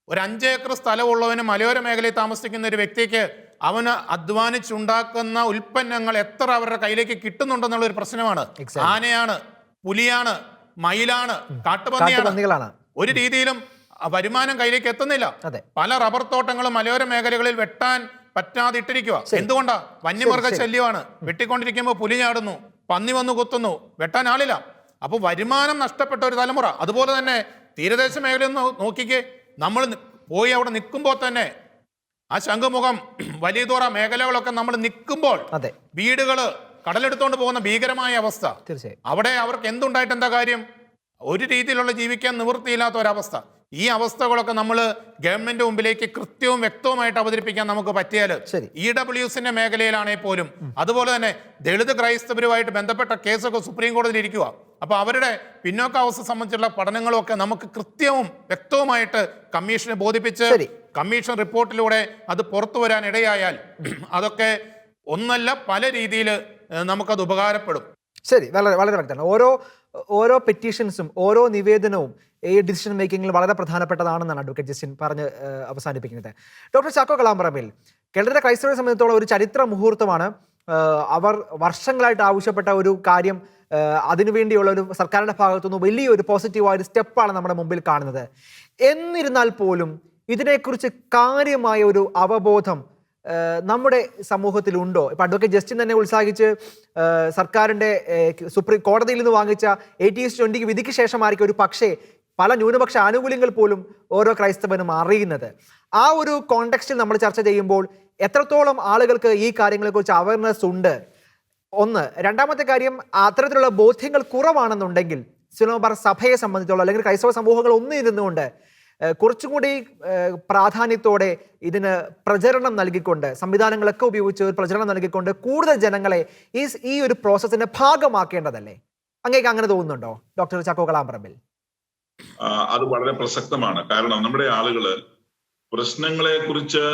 ഒരു 5 ഏക്കർ സ്ഥലമുള്ളവന് മലയോര മേഖലയിൽ താമസിക്കുന്ന ഒരു വ്യക്തിക്ക് അവന് അധ്വാനിച്ചുണ്ടാക്കുന്ന ഉൽപ്പന്നങ്ങൾ എത്ര അവരുടെ കയ്യിലേക്ക് കിട്ടുന്നുണ്ടെന്നുള്ള ഒരു പ്രശ്നമാണ്. ആനയാണ്, പുലിയാണ്, മയിലാണ്, കാട്ടുപന്നിയാണ്. ഒരു രീതിയിലും വരുമാനം കയ്യിലേക്ക് എത്തുന്നില്ല. പല റബ്ബർ തോട്ടങ്ങളും മലയോര മേഖലകളിൽ വെട്ടാൻ പറ്റാതെ ഇട്ടിരിക്കുക. എന്തുകൊണ്ടാ? വന്യമൃഗ ശല്യമാണ്. വെട്ടിക്കൊണ്ടിരിക്കുമ്പോൾ പുലി ചാടുന്നു, പന്നി വന്നു കുത്തുന്നു, വെട്ടാൻ ആളില്ല. അപ്പോൾ വരുമാനം നഷ്ടപ്പെട്ട ഒരു തലമുറ. അതുപോലെ തന്നെ തീരദേശ മേഖലയിൽ നോക്കിക്കേ, നമ്മൾ പോയി അവിടെ നിൽക്കുമ്പോൾ തന്നെ ആ ശംഖുമുഖം, വലിയതോറ മേഖലകളൊക്കെ നമ്മൾ നിൽക്കുമ്പോൾ വീടുകള് കടലെടുത്തോണ്ട് പോകുന്ന ഭീകരമായ അവസ്ഥ. അവിടെ അവർക്ക് എന്തുണ്ടായിട്ട് എന്താ കാര്യം? ഒരു രീതിയിലുള്ള ജീവിക്കാൻ നിവൃത്തിയില്ലാത്ത ഒരവസ്ഥ. ഈ അവസ്ഥകളൊക്കെ നമ്മൾ ഗവൺമെന്റ് മുമ്പിലേക്ക് കൃത്യവും വ്യക്തവുമായിട്ട് അവതരിപ്പിക്കാൻ നമുക്ക് പറ്റിയാൽ, EWSന്റെ മേഖലയിലാണെങ്കിൽ പോലും, അതുപോലെ തന്നെ ദളിത് ക്രൈസ്തവരുമായിട്ട് ബന്ധപ്പെട്ട കേസൊക്കെ സുപ്രീം കോടതിയിൽ ഇരിക്കുക. അപ്പൊ അവരുടെ പിന്നോക്കാവസ്ഥ സംബന്ധിച്ചുള്ള പഠനങ്ങളൊക്കെ നമുക്ക് കൃത്യവും വ്യക്തവുമായിട്ട് കമ്മീഷനെ ബോധിപ്പിച്ച് കമ്മീഷൻ റിപ്പോർട്ടിലൂടെ അത് പുറത്തു വരാൻ ഇടയായാൽ അതൊക്കെ ഒന്നല്ല പല രീതിയിൽ നമുക്കത് ഉപകാരപ്പെടും. ശരി, വളരെ വളരെ വ്യക്തമാണ്. ഓരോ പെറ്റീഷൻസും ഓരോ നിവേദനവും ഈ ഡിസിഷൻ മേക്കിങ്ങിൽ വളരെ പ്രധാനപ്പെട്ടതാണെന്നാണ് അഡ്വക്കേറ്റ് ജസ്റ്റിൻ പറഞ്ഞ് അവസാനിപ്പിക്കുന്നത്. ഡോക്ടർ ചാക്കോ കളാമ്പറമ്പിൽ, കേരളത്തിലെ ക്രൈസ്തവരെ സംബന്ധിച്ചിടത്തോളം ഒരു ചരിത്ര മുഹൂർത്തമാണ്. അവർ വർഷങ്ങളായിട്ട് ആവശ്യപ്പെട്ട ഒരു കാര്യം, അതിനുവേണ്ടിയുള്ള ഒരു സർക്കാരിൻ്റെ ഭാഗത്തുനിന്ന് വലിയൊരു പോസിറ്റീവായ ഒരു സ്റ്റെപ്പാണ് നമ്മുടെ മുമ്പിൽ കാണുന്നത്. എന്നിരുന്നാൽ പോലും ഇതിനെക്കുറിച്ച് കാര്യമായ ഒരു അവബോധം നമ്മുടെ സമൂഹത്തിലുണ്ടോ? ഇപ്പം അഡ്വക്കേറ്റ് ജസ്റ്റിൻ തന്നെ ഉത്സാഹിച്ച് സർക്കാരിൻ്റെ സുപ്രീം കോടതിയിൽ നിന്ന് വാങ്ങിച്ച 80-20 വിധിക്ക് ശേഷമായിരിക്കും ഒരു പക്ഷേ പല ന്യൂനപക്ഷ ആനുകൂല്യങ്ങൾ പോലും ഓരോ ക്രൈസ്തവനും അറിയുന്നത്. ആ ഒരു കോണ്ടെക്സ്റ്റിൽ നമ്മൾ ചർച്ച ചെയ്യുമ്പോൾ എത്രത്തോളം ആളുകൾക്ക് ഈ കാര്യങ്ങളെക്കുറിച്ച് അവയർനെസ് ഉണ്ട്? ഒന്ന്. രണ്ടാമത്തെ കാര്യം, അത്തരത്തിലുള്ള ബോധ്യങ്ങൾ കുറവാണെന്നുണ്ടെങ്കിൽ സിനോബാർ സഭയെ സംബന്ധിച്ചുള്ള അല്ലെങ്കിൽ ക്രൈസ്തവ സമൂഹങ്ങൾ ഒന്നിരുന്നുകൊണ്ട് കുറച്ചും കൂടി പ്രാധാന്യത്തോടെ ഇതിന് പ്രചരണം നൽകിക്കൊണ്ട്, സംവിധാനങ്ങളൊക്കെ ഉപയോഗിച്ച് ഒരു പ്രചരണം നൽകിക്കൊണ്ട് കൂടുതൽ ജനങ്ങളെ ഈ ഒരു പ്രോസസ്സിന്റെ ഭാഗമാക്കേണ്ടതല്ലേ? അങ്ങേക്ക് അങ്ങനെ തോന്നുന്നുണ്ടോ ഡോക്ടർ ചാക്കോ കളാമ്പറമ്പിൽ? അത് വളരെ പ്രസക്തമാണ്. കാരണം നമ്മുടെ ആളുകള് പ്രശ്നങ്ങളെ കുറിച്ച്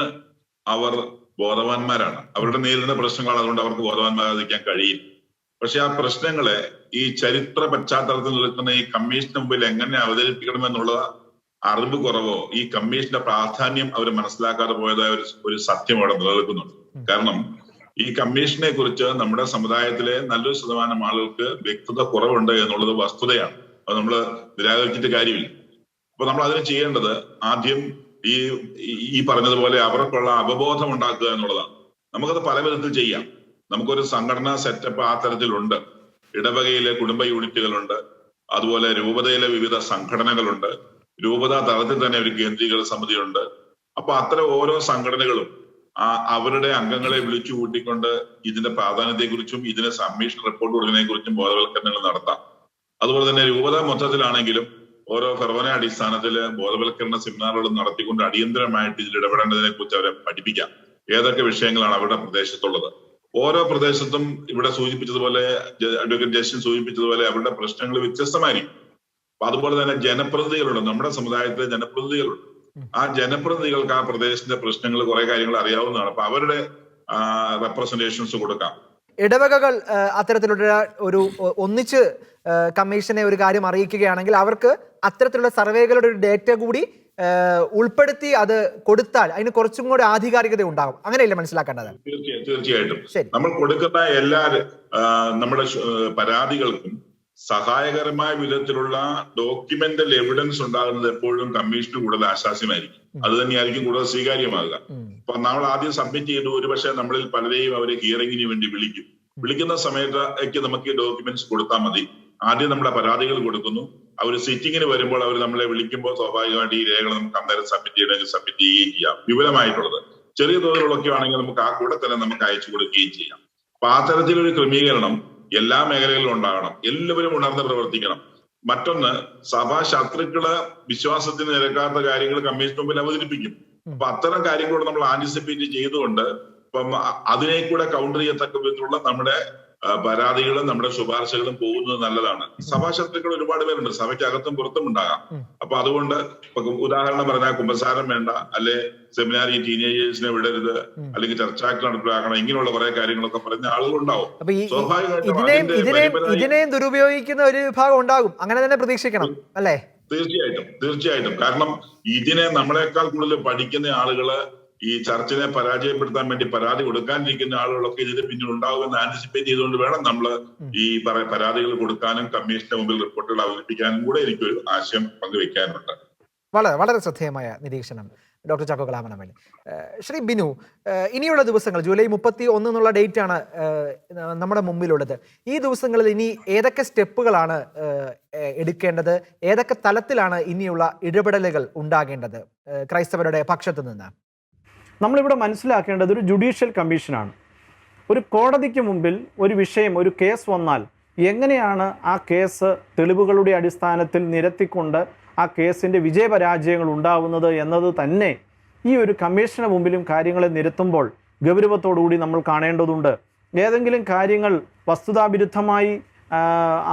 അവർ ബോധവാന്മാരാണ്. അവരുടെ നേരിടുന്ന പ്രശ്നങ്ങളാണ്, അതുകൊണ്ട് അവർക്ക് ബോധവാന്മാരാതിരിക്കാൻ കഴിയും. പക്ഷെ ആ പ്രശ്നങ്ങളെ ഈ ചരിത്ര പശ്ചാത്തലത്തിൽ നിൽക്കുന്ന ഈ കമ്മീഷന് മുമ്പിൽ എങ്ങനെ അവതരിപ്പിക്കണമെന്നുള്ള അറിവ് കുറവോ, ഈ കമ്മീഷന്റെ പ്രാധാന്യം അവർ മനസ്സിലാക്കാതെ പോയതായ ഒരു സത്യം അവിടെ നിലനിൽക്കുന്നുണ്ട്. കാരണം ഈ കമ്മീഷനെ കുറിച്ച് നമ്മുടെ സമുദായത്തിലെ നല്ലൊരു ശതമാനം ആളുകൾക്ക് വ്യക്തത കുറവുണ്ട് എന്നുള്ളത് വസ്തുതയാണ്. അത് നമ്മൾ നിരാകരിച്ചിട്ട് കാര്യമില്ല. അപ്പൊ നമ്മൾ അതിന് ചെയ്യേണ്ടത് ആദ്യം ഈ പറഞ്ഞതുപോലെ അവർക്കുള്ള അവബോധം ഉണ്ടാക്കുക എന്നുള്ളതാണ്. നമുക്കത് പല വിധത്തിൽ ചെയ്യാം. നമുക്കൊരു സംഘടനാ സെറ്റപ്പ് ആ തരത്തിലുണ്ട്. ഇടവകയിലെ കുടുംബ യൂണിറ്റുകളുണ്ട്, അതുപോലെ രൂപതയിലെ വിവിധ സംഘടനകളുണ്ട്, രൂപതാ തലത്തിൽ തന്നെ ഒരു കേന്ദ്രീകൃത സമിതിയുണ്ട്. അപ്പൊ അത്തരം ഓരോ സംഘടനകളും അവരുടെ അംഗങ്ങളെ വിളിച്ചു കൂട്ടിക്കൊണ്ട് ഇതിന്റെ പ്രാധാന്യത്തെക്കുറിച്ചും ഇതിന് കമ്മീഷൻ റിപ്പോർട്ട് കൊടുക്കുന്നതിനെ കുറിച്ചും ബോധവൽക്കരണങ്ങൾ നടത്താം. അതുപോലെ തന്നെ രൂപത മൊത്തത്തിലാണെങ്കിലും ഓരോ ഫെർവന അടിസ്ഥാനത്തിൽ ബോധവൽക്കരണ സെമിനാറുകൾ നടത്തിക്കൊണ്ട് അടിയന്തരമായിട്ട് ഇതിൽ ഇടപെടേണ്ടതിനെ കുറിച്ച് അവരെ പഠിപ്പിക്കാം. ഏതൊക്കെ വിഷയങ്ങളാണ് അവരുടെ പ്രദേശത്തുള്ളത്. ഓരോ പ്രദേശത്തും ഇവിടെ സൂചിപ്പിച്ചതുപോലെ, അഡ്വക്കേറ്റ് ജസ്റ്റിൻ സൂചിപ്പിച്ചതുപോലെ അവരുടെ പ്രശ്നങ്ങൾ വ്യത്യസ്തമായിരിക്കും. അപ്പൊ അതുപോലെ തന്നെ ജനപ്രതിനിധികളുണ്ട്, നമ്മുടെ സമുദായത്തിലെ ജനപ്രതിനിധികളുണ്ട്. ആ ജനപ്രതിനിധികൾക്ക് ആ പ്രദേശത്തിന്റെ പ്രശ്നങ്ങൾ കുറെ കാര്യങ്ങൾ അറിയാവുന്നതാണ്. അപ്പൊ അവരുടെ റെപ്രസെന്റേഷൻസ് കൊടുക്കാം. ഇടവകകൾ അത്തരത്തിലുള്ള ഒരു ഒന്നിച്ച് കമ്മീഷനെ ഒരു കാര്യം അറിയിക്കുകയാണെങ്കിൽ അവർക്ക് അത്തരത്തിലുള്ള സർവേകളുടെ ഒരു ഡേറ്റ കൂടി ഉൾപ്പെടുത്തി അത് കൊടുത്താൽ അതിന് കുറച്ചും കൂടി ആധികാരികത ഉണ്ടാകും. അങ്ങനെയല്ലേ മനസ്സിലാക്കേണ്ടത്? തീർച്ചയായിട്ടും നമ്മൾ കൊടുക്കുന്ന എല്ലാ നമ്മുടെ പരാതികൾക്കും സഹായകരമായ വിധത്തിലുള്ള ഡോക്യുമെന്റൽ എവിഡൻസ് ഉണ്ടാകുന്നത് എപ്പോഴും കമ്മീഷന് കൂടുതൽ ആശ്വാസ്യമായിരിക്കും. അത് തന്നെയായിരിക്കും കൂടുതൽ സ്വീകാര്യമാകുക. അപ്പൊ നമ്മൾ ആദ്യം സബ്മിറ്റ് ചെയ്തു, ഒരുപക്ഷെ നമ്മളിൽ പലരെയും അവരെ ഹിയറിംഗിന് വേണ്ടി വിളിക്കുന്ന സമയത്തേക്ക് നമുക്ക് ഈ ഡോക്യുമെന്റ്സ് കൊടുത്താൽ മതി. ആദ്യം നമ്മുടെ പരാതികൾ കൊടുക്കുന്നു. അവർ സിറ്റിങ്ങിന് വരുമ്പോൾ അവർ നമ്മളെ വിളിക്കുമ്പോൾ സ്വാഭാവികമായിട്ട് ഈ രേഖകൾ നമുക്ക് അന്നേരം സബ്മിറ്റ് ചെയ്യണമെങ്കിൽ സബ്മിറ്റ് ചെയ്യുകയും ചെയ്യാം. വിപുലമായിട്ടുള്ളത് ചെറിയ തോതിലുള്ളൊക്കെ ആണെങ്കിൽ നമുക്ക് ആ കൂടെ തന്നെ നമുക്ക് അയച്ചു കൊടുക്കുകയും ചെയ്യാം. അപ്പൊ ആ തരത്തിലൊരു ക്രമീകരണം എല്ലാ മേഖലകളിലും ഉണ്ടാകണം. എല്ലാവരും ഉണർന്ന് പ്രവർത്തിക്കണം. മറ്റൊന്ന്, സഭാ ശത്രുക്കള് വിശ്വാസത്തിന് നിരക്കാത്ത കാര്യങ്ങൾ കമ്മീഷൻ മുമ്പിൽ അവതരിപ്പിക്കും. അപ്പൊ അത്തരം കാര്യങ്ങളോട് നമ്മൾ ആന്റിസിപ്പേറ്റ് ചെയ്തുകൊണ്ട് ഇപ്പം അതിനെ കൂടെ കൗണ്ടർ ചെയ്യത്തക്ക വിധത്തിലുള്ള നമ്മുടെ പരാതികളും നമ്മുടെ ശുപാർശകളും പോകുന്നത് നല്ലതാണ്. സഭാ ശത്രുക്കൾ ഒരുപാട് പേരുണ്ട്, സഭയ്ക്ക് അകത്തും പുറത്തും ഉണ്ടാകാം. അപ്പൊ അതുകൊണ്ട് ഉദാഹരണം പറഞ്ഞാൽ കുമ്പസാരം വേണ്ട, അല്ലെ സെമിനാരി ടീനേജേഴ്സിനെ വിടരുത്, അല്ലെങ്കിൽ ചർച്ചാക്ട് നടപ്പിലാക്കണം, ഇങ്ങനെയുള്ള കുറെ കാര്യങ്ങളൊക്കെ പറഞ്ഞ ആളുകളുണ്ടാവും. ഇതിനെയും ദുരുപയോഗിക്കുന്ന ഒരു വിഭാഗം ഉണ്ടാകും, അങ്ങനെ തന്നെ പ്രതീക്ഷിക്കണം അല്ലേ? തീർച്ചയായിട്ടും. കാരണം ഇതിനെ നമ്മളെക്കാൾ കൂടുതൽ പഠിക്കുന്ന ആളുകള് ഈ ചർച്ചിനെ പരാജയപ്പെടുത്താൻ വേണ്ടി പരാതി കൊടുക്കാനിരിക്കുന്ന ആളുകളൊക്കെ ഇതിന് പിന്നിൽ ഉണ്ടാകുമെന്ന് ആന്റിസിപ്പേറ്റ് ചെയ്തുകൊണ്ട് വേണം നമ്മൾ ഈ പരാതികൾ കൊടുക്കാനും കമ്മീഷന്റെ മുമ്പിൽ റിപ്പോർട്ടുകൾ അവതരിപ്പിക്കാനും കൂടെ എനിക്കൊരു ആശയം പങ്കുവെക്കാനുണ്ട്. വളരെ വളരെ ശ്രദ്ധേയമായ നിരീക്ഷണം ഡോക്ടർ ചാക്കോ കലാമനമേൽ. ശ്രീ ബിനു, ഇനിയുള്ള ദിവസങ്ങൾ ജൂലൈ 31 എന്നുള്ള ഡേറ്റ് ആണ് നമ്മുടെ മുമ്പിലുള്ളത്. ഈ ദിവസങ്ങളിൽ ഇനി ഏതൊക്കെ സ്റ്റെപ്പുകളാണ് എടുക്കേണ്ടത്, ഏതൊക്കെ തലത്തിലാണ് ഇനിയുള്ള ഇടപെടലുകൾ ഉണ്ടാകേണ്ടത് ക്രൈസ്തവരുടെ പക്ഷത്ത് നിന്ന്? നമ്മളിവിടെ മനസ്സിലാക്കേണ്ടത് ഒരു ജുഡീഷ്യൽ കമ്മീഷനാണ്. ഒരു കോടതിക്ക് മുമ്പിൽ ഒരു വിഷയം, ഒരു കേസ് വന്നാൽ എങ്ങനെയാണ് ആ കേസ് തെളിവുകളുടെ അടിസ്ഥാനത്തിൽ നിരത്തിക്കൊണ്ട് ആ കേസിൻ്റെ വിജയപരാജയങ്ങൾ ഉണ്ടാവുന്നത് എന്നത് തന്നെ ഈ ഒരു കമ്മീഷന് മുമ്പിലും കാര്യങ്ങളെ നിരത്തുമ്പോൾ ഗൗരവത്തോടുകൂടി നമ്മൾ കാണേണ്ടതുണ്ട്. ഏതെങ്കിലും കാര്യങ്ങൾ വസ്തുതാവിരുദ്ധമായി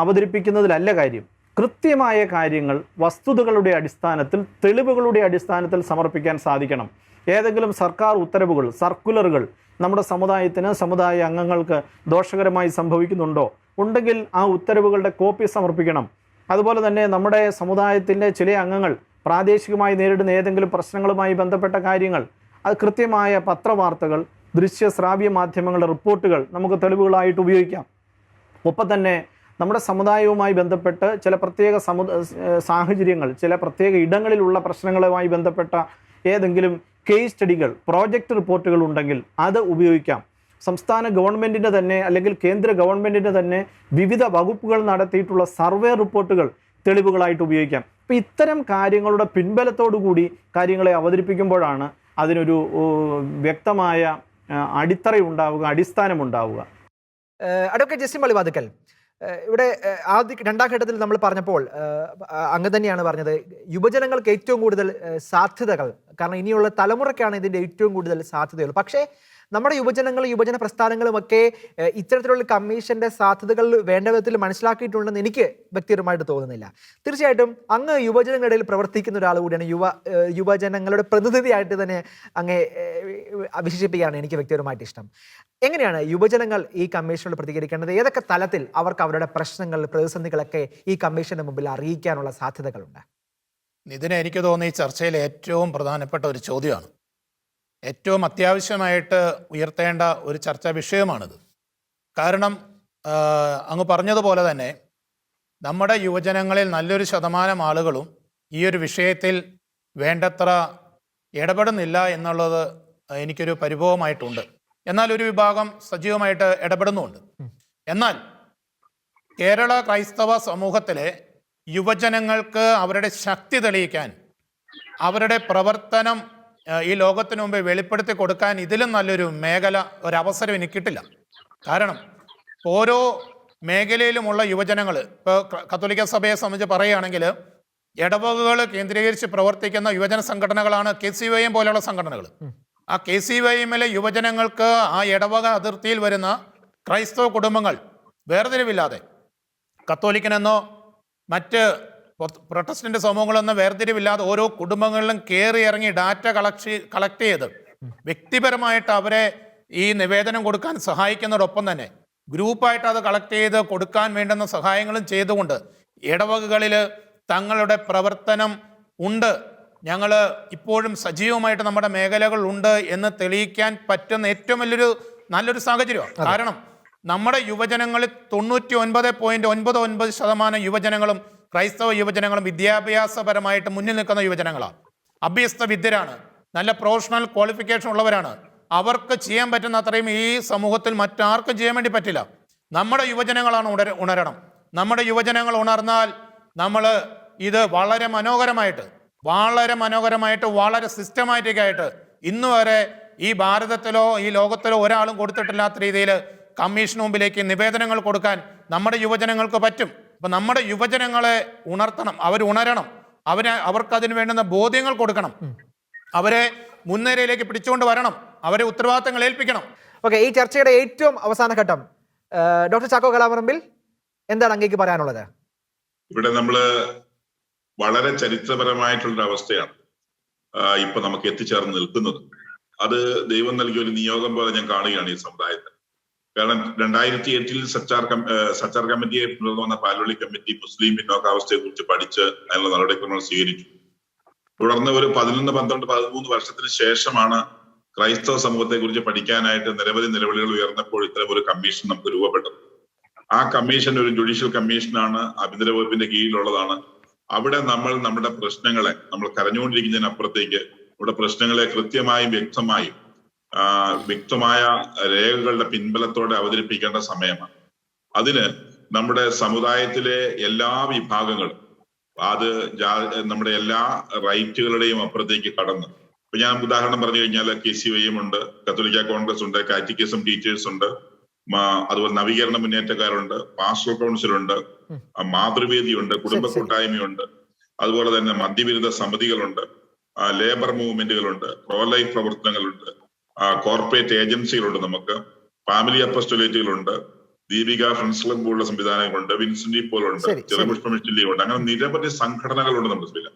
അവതരിപ്പിക്കുന്നതിലല്ല കാര്യം. കൃത്യമായ കാര്യങ്ങൾ വസ്തുതകളുടെ അടിസ്ഥാനത്തിൽ, തെളിവുകളുടെ അടിസ്ഥാനത്തിൽ സമർപ്പിക്കാൻ സാധിക്കണം. ഏതെങ്കിലും സർക്കാർ ഉത്തരവുകൾ, സർക്കുലറുകൾ നമ്മുടെ സമുദായ അംഗങ്ങൾക്ക് ദോഷകരമായി സംഭവിക്കുന്നുണ്ടോ ഉണ്ടെങ്കിൽ ആ ഉത്തരവുകളുടെ കോപ്പി സമർപ്പിക്കണം. അതുപോലെ തന്നെ നമ്മുടെ സമുദായത്തിൻ്റെ ചില അംഗങ്ങൾ പ്രാദേശികമായി നേരിടുന്ന ഏതെങ്കിലും പ്രശ്നങ്ങളുമായി ബന്ധപ്പെട്ട കാര്യങ്ങൾ, അത് കൃത്യമായ പത്രവാർത്തകൾ, ദൃശ്യ ശ്രാവ്യ മാധ്യമങ്ങളുടെ റിപ്പോർട്ടുകൾ നമുക്ക് തെളിവുകളായിട്ട് ഉപയോഗിക്കാം. ഒപ്പം തന്നെ നമ്മുടെ സമുദായവുമായി ബന്ധപ്പെട്ട് ചില പ്രത്യേക സാഹചര്യങ്ങൾ, ചില പ്രത്യേക ഇടങ്ങളിലുള്ള പ്രശ്നങ്ങളുമായി ബന്ധപ്പെട്ട ഏതെങ്കിലും കേസ് സ്റ്റഡികൾ, പ്രോജക്റ്റ് റിപ്പോർട്ടുകൾ ഉണ്ടെങ്കിൽ അത് ഉപയോഗിക്കാം. സംസ്ഥാന ഗവൺമെൻറ്റിൻ്റെ തന്നെ അല്ലെങ്കിൽ കേന്ദ്ര ഗവൺമെൻറ്റിൻ്റെ തന്നെ വിവിധ വകുപ്പുകൾ നടത്തിയിട്ടുള്ള സർവേ റിപ്പോർട്ടുകൾ തെളിവുകളായിട്ട് ഉപയോഗിക്കാം. അപ്പോൾ ഇത്തരം കാര്യങ്ങളുടെ പിൻബലത്തോടു കൂടി കാര്യങ്ങളെ അവതരിപ്പിക്കുമ്പോഴാണ് അതിനൊരു വ്യക്തമായ അടിത്തറയുണ്ടാവുക, അടിസ്ഥാനമുണ്ടാവുക. അഡ്വക്കേറ്റ് ജസ്റ്റിൻ പള്ളിവാതിക്കൽ, ഇവിടെ രണ്ടാം ഘട്ടത്തിൽ നമ്മൾ പറഞ്ഞപ്പോൾ അങ്ങ് തന്നെയാണ് പറഞ്ഞത്, യുവജനങ്ങൾക്ക് ഏറ്റവും കൂടുതൽ സാധ്യതകൾ, കാരണം ഇനിയുള്ള തലമുറയ്ക്കാണ് ഇതിൻ്റെ ഏറ്റവും കൂടുതൽ സാധ്യതകൾ. പക്ഷേ നമ്മുടെ യുവജന പ്രസ്ഥാനങ്ങളും ഒക്കെ ഇത്തരത്തിലുള്ള കമ്മീഷന്റെ സാധ്യതകൾ വേണ്ട വിധത്തിൽ മനസ്സിലാക്കിയിട്ടുണ്ടെന്ന് എനിക്ക് വ്യക്തിപരമായിട്ട് തോന്നുന്നില്ല. തീർച്ചയായിട്ടും അങ്ങ് യുവജനങ്ങളിടയിൽ പ്രവർത്തിക്കുന്ന ഒരാൾ കൂടിയാണ്, യുവജനങ്ങളുടെ പ്രതിനിധിയായിട്ട് തന്നെ അങ്ങേ വിശേഷിപ്പിക്കുകയാണ് എനിക്ക് വ്യക്തിപരമായിട്ട് ഇഷ്ടം. എങ്ങനെയാണ് യുവജനങ്ങൾ ഈ കമ്മീഷനോട് പ്രതികരിക്കേണ്ടത്? ഏതൊക്കെ തലത്തിൽ അവർക്ക് അവരുടെ പ്രശ്നങ്ങൾ, പ്രതിസന്ധികളൊക്കെ ഈ കമ്മീഷന്റെ മുമ്പിൽ അറിയിക്കാനുള്ള സാധ്യതകളുണ്ട്? ഇതിന് എനിക്ക് തോന്നുന്ന ഈ ചർച്ചയിൽ ഏറ്റവും പ്രധാനപ്പെട്ട ഒരു ചോദ്യമാണ്, ഏറ്റവും അത്യാവശ്യമായിട്ട് ഉയർത്തേണ്ട ഒരു ചർച്ചാ വിഷയമാണിത്. കാരണം അങ്ങ് പറഞ്ഞതുപോലെ തന്നെ നമ്മുടെ യുവജനങ്ങളിൽ നല്ലൊരു ശതമാനം ആളുകളും ഈ ഒരു വിഷയത്തിൽ വേണ്ടത്ര ഇടപെടുന്നില്ല എന്നുള്ളത് എനിക്കൊരു പരിഭവമായിട്ടുണ്ട്. എന്നാൽ ഒരു വിഭാഗം സജീവമായിട്ട് ഇടപെടുന്നുമുണ്ട്. എന്നാൽ കേരള ക്രൈസ്തവ സമൂഹത്തിലെ യുവജനങ്ങൾക്ക് അവരുടെ ശക്തി തെളിയിക്കാൻ, അവരുടെ പ്രവർത്തനം ഈ ലോകത്തിനു മുമ്പ് വെളിപ്പെടുത്തി കൊടുക്കാൻ ഇതിലും നല്ലൊരു മേഖല, ഒരവസരം എനിക്ക് കിട്ടില്ല. കാരണം ഓരോ മേഖലയിലുമുള്ള യുവജനങ്ങൾ, ഇപ്പോൾ കത്തോലിക്ക സഭയെ സംബന്ധിച്ച് പറയുകയാണെങ്കിൽ ഇടവകകൾ കേന്ദ്രീകരിച്ച് പ്രവർത്തിക്കുന്ന യുവജന സംഘടനകളാണ് KCYM പോലെയുള്ള സംഘടനകൾ. ആ KCYMലെ യുവജനങ്ങൾക്ക് ആ ഇടവക അതിർത്തിയിൽ വരുന്ന ക്രൈസ്തവ കുടുംബങ്ങൾ വേർതിരിവില്ലാതെ, കത്തോലിക്കനെന്നോ മറ്റ് പ്രൊട്ടസ്റ്റന്റ് സമൂഹങ്ങളെന്നോ വേർതിരിവില്ലാതെ ഓരോ കുടുംബങ്ങളിലും കയറി ഇറങ്ങി ഡാറ്റ കളക്ട് ചെയ്ത് വ്യക്തിപരമായിട്ട് അവരെ ഈ നിവേദനം കൊടുക്കാൻ സഹായിക്കുന്നതോടൊപ്പം തന്നെ ഗ്രൂപ്പായിട്ട് അത് കളക്ട് ചെയ്ത് കൊടുക്കാൻ വേണ്ടുന്ന സഹായങ്ങളും ചെയ്തുകൊണ്ട് ഇടവകകളിൽ തങ്ങളുടെ പ്രവർത്തനം ഉണ്ട്, ഞങ്ങൾ ഇപ്പോഴും സജീവമായിട്ട് നമ്മുടെ മേഖലകളുണ്ട് എന്ന് തെളിയിക്കാൻ പറ്റുന്ന ഏറ്റവും നല്ലൊരു സാഹചര്യമാണ്. കാരണം നമ്മുടെ യുവജനങ്ങളിൽ 99.99% യുവജനങ്ങളും, ക്രൈസ്തവ യുവജനങ്ങളും വിദ്യാഭ്യാസപരമായിട്ട് മുന്നിൽ നിൽക്കുന്ന യുവജനങ്ങളാണ്. അഭ്യസ്ത വിദ്യരാണ്, നല്ല പ്രൊഫഷണൽ ക്വാളിഫിക്കേഷൻ ഉള്ളവരാണ്. അവർക്ക് ചെയ്യാൻ പറ്റുന്ന അത്രയും ഈ സമൂഹത്തിൽ മറ്റാർക്കും ചെയ്യാൻ വേണ്ടി പറ്റില്ല. നമ്മുടെ യുവജനങ്ങളാണ് ഉണരണം. നമ്മുടെ യുവജനങ്ങൾ ഉണർന്നാൽ നമ്മൾ ഇത് വളരെ മനോഹരമായിട്ട് വളരെ സിസ്റ്റമാറ്റിക്കായിട്ട് ഇന്ന് വരെ ഈ ഭാരതത്തിലോ ഈ ലോകത്തിലോ ഒരാളും കൊടുത്തിട്ടില്ലാത്ത രീതിയിൽ കമ്മീഷന് മുമ്പിലേക്ക് നിവേദനങ്ങൾ കൊടുക്കാൻ നമ്മുടെ യുവജനങ്ങൾക്ക് പറ്റും. അപ്പം നമ്മുടെ യുവജനങ്ങളെ ഉണർത്തണം, അവരുണരണം, അവർക്ക് അതിന് വേണ്ടുന്ന ബോധ്യങ്ങൾ കൊടുക്കണം, അവരെ മുൻനിരയിലേക്ക് പിടിച്ചുകൊണ്ട് വരണം, അവരെ ഉത്തരവാദിത്തങ്ങൾ ഏൽപ്പിക്കണം. ഓക്കെ, ഈ ചർച്ചയുടെ ഏറ്റവും അവസാന ഘട്ടം ഡോക്ടർ ചാക്കോ കലാപറമ്പിൽ എന്താണ് അങ്ങേക്ക് പറയാനുള്ളത്? ഇവിടെ നമ്മള് വളരെ ചരിത്രപരമായിട്ടുള്ള അവസ്ഥയാണ് ഇപ്പൊ നമുക്ക് എത്തിച്ചേർന്ന് നിൽക്കുന്നത്. അത് ദൈവം നൽകിയ ഒരു നിയോഗം പോലെ ഞാൻ കാണുകയാണ് ഈ സമുദായത്തെ. കാരണം 2008 സച്ചാർ കമ്മിറ്റിയെ തുടർന്ന് വന്ന പാലോളി കമ്മിറ്റി മുസ്ലിം പിന്നോക്കാവസ്ഥയെ കുറിച്ച് പഠിച്ച് അതിനുള്ള നടപടിക്രമങ്ങൾ സ്വീകരിച്ചു. തുടർന്ന് ഒരു 11, 12, 13 വർഷത്തിന് ശേഷമാണ് ക്രൈസ്തവ സമൂഹത്തെ കുറിച്ച് പഠിക്കാനായിട്ട് നിരവധി നിലവിളികൾ ഉയർന്നപ്പോൾ ഇത്തരം ഒരു കമ്മീഷൻ നമുക്ക് രൂപപ്പെട്ടത്. ആ കമ്മീഷൻ ഒരു ജുഡീഷ്യൽ കമ്മീഷനാണ്, ആഭ്യന്തര വകുപ്പിന്റെ കീഴിലുള്ളതാണ്. അവിടെ നമ്മൾ നമ്മുടെ പ്രശ്നങ്ങളെ, നമ്മൾ കരഞ്ഞുകൊണ്ടിരിക്കുന്നതിനപ്പുറത്തേക്ക് നമ്മുടെ പ്രശ്നങ്ങളെ കൃത്യമായും വ്യക്തമായ രേഖകളുടെ പിൻബലത്തോടെ അവതരിപ്പിക്കേണ്ട സമയമാണ്. അതിന് നമ്മുടെ സമുദായത്തിലെ എല്ലാ വിഭാഗങ്ങളും, അത് നമ്മുടെ എല്ലാ റൈറ്റുകളുടെയും അപ്പുറത്തേക്ക് കടന്ന്, ഇപ്പൊ ഞാൻ ഉദാഹരണം പറഞ്ഞു കഴിഞ്ഞാൽ KCYM ഉണ്ട്, കത്തോലിക്ക കോൺഗ്രസ് ഉണ്ട്, കാറ്റക്കിസം ടീച്ചേഴ്സ് ഉണ്ട്, അതുപോലെ നവീകരണ മുന്നേറ്റക്കാരുണ്ട്, പാസ്റ്റർ കൗൺസിൽ ഉണ്ട്, മാതൃവേദിയുണ്ട്, കുടുംബ കൂട്ടായ്മയുണ്ട്, അതുപോലെ തന്നെ മദ്യവിരുദ്ധ സമിതികളുണ്ട്, ലേബർ മൂവ്മെന്റുകളുണ്ട്, പ്രോ ലൈഫ് പ്രവർത്തനങ്ങളുണ്ട്, കോർപ്പറേറ്റ് ഏജൻസികളുണ്ട്, നമുക്ക് ഫാമിലി അപ്പസ്റ്റോലേറ്റുകളുണ്ട്, ദീപിക ഫ്രണ്ട്സ് ക്ലബ് പോലുള്ള സംവിധാനങ്ങളുണ്ട്, വിൻസെന്റി പോലുണ്ട്, ചെറുപുഷ്പ മിഷൻ ലീഗ് ഉണ്ട്. അങ്ങനെ നിരവധി സംഘടനകളുണ്ട് നമ്മുടെ.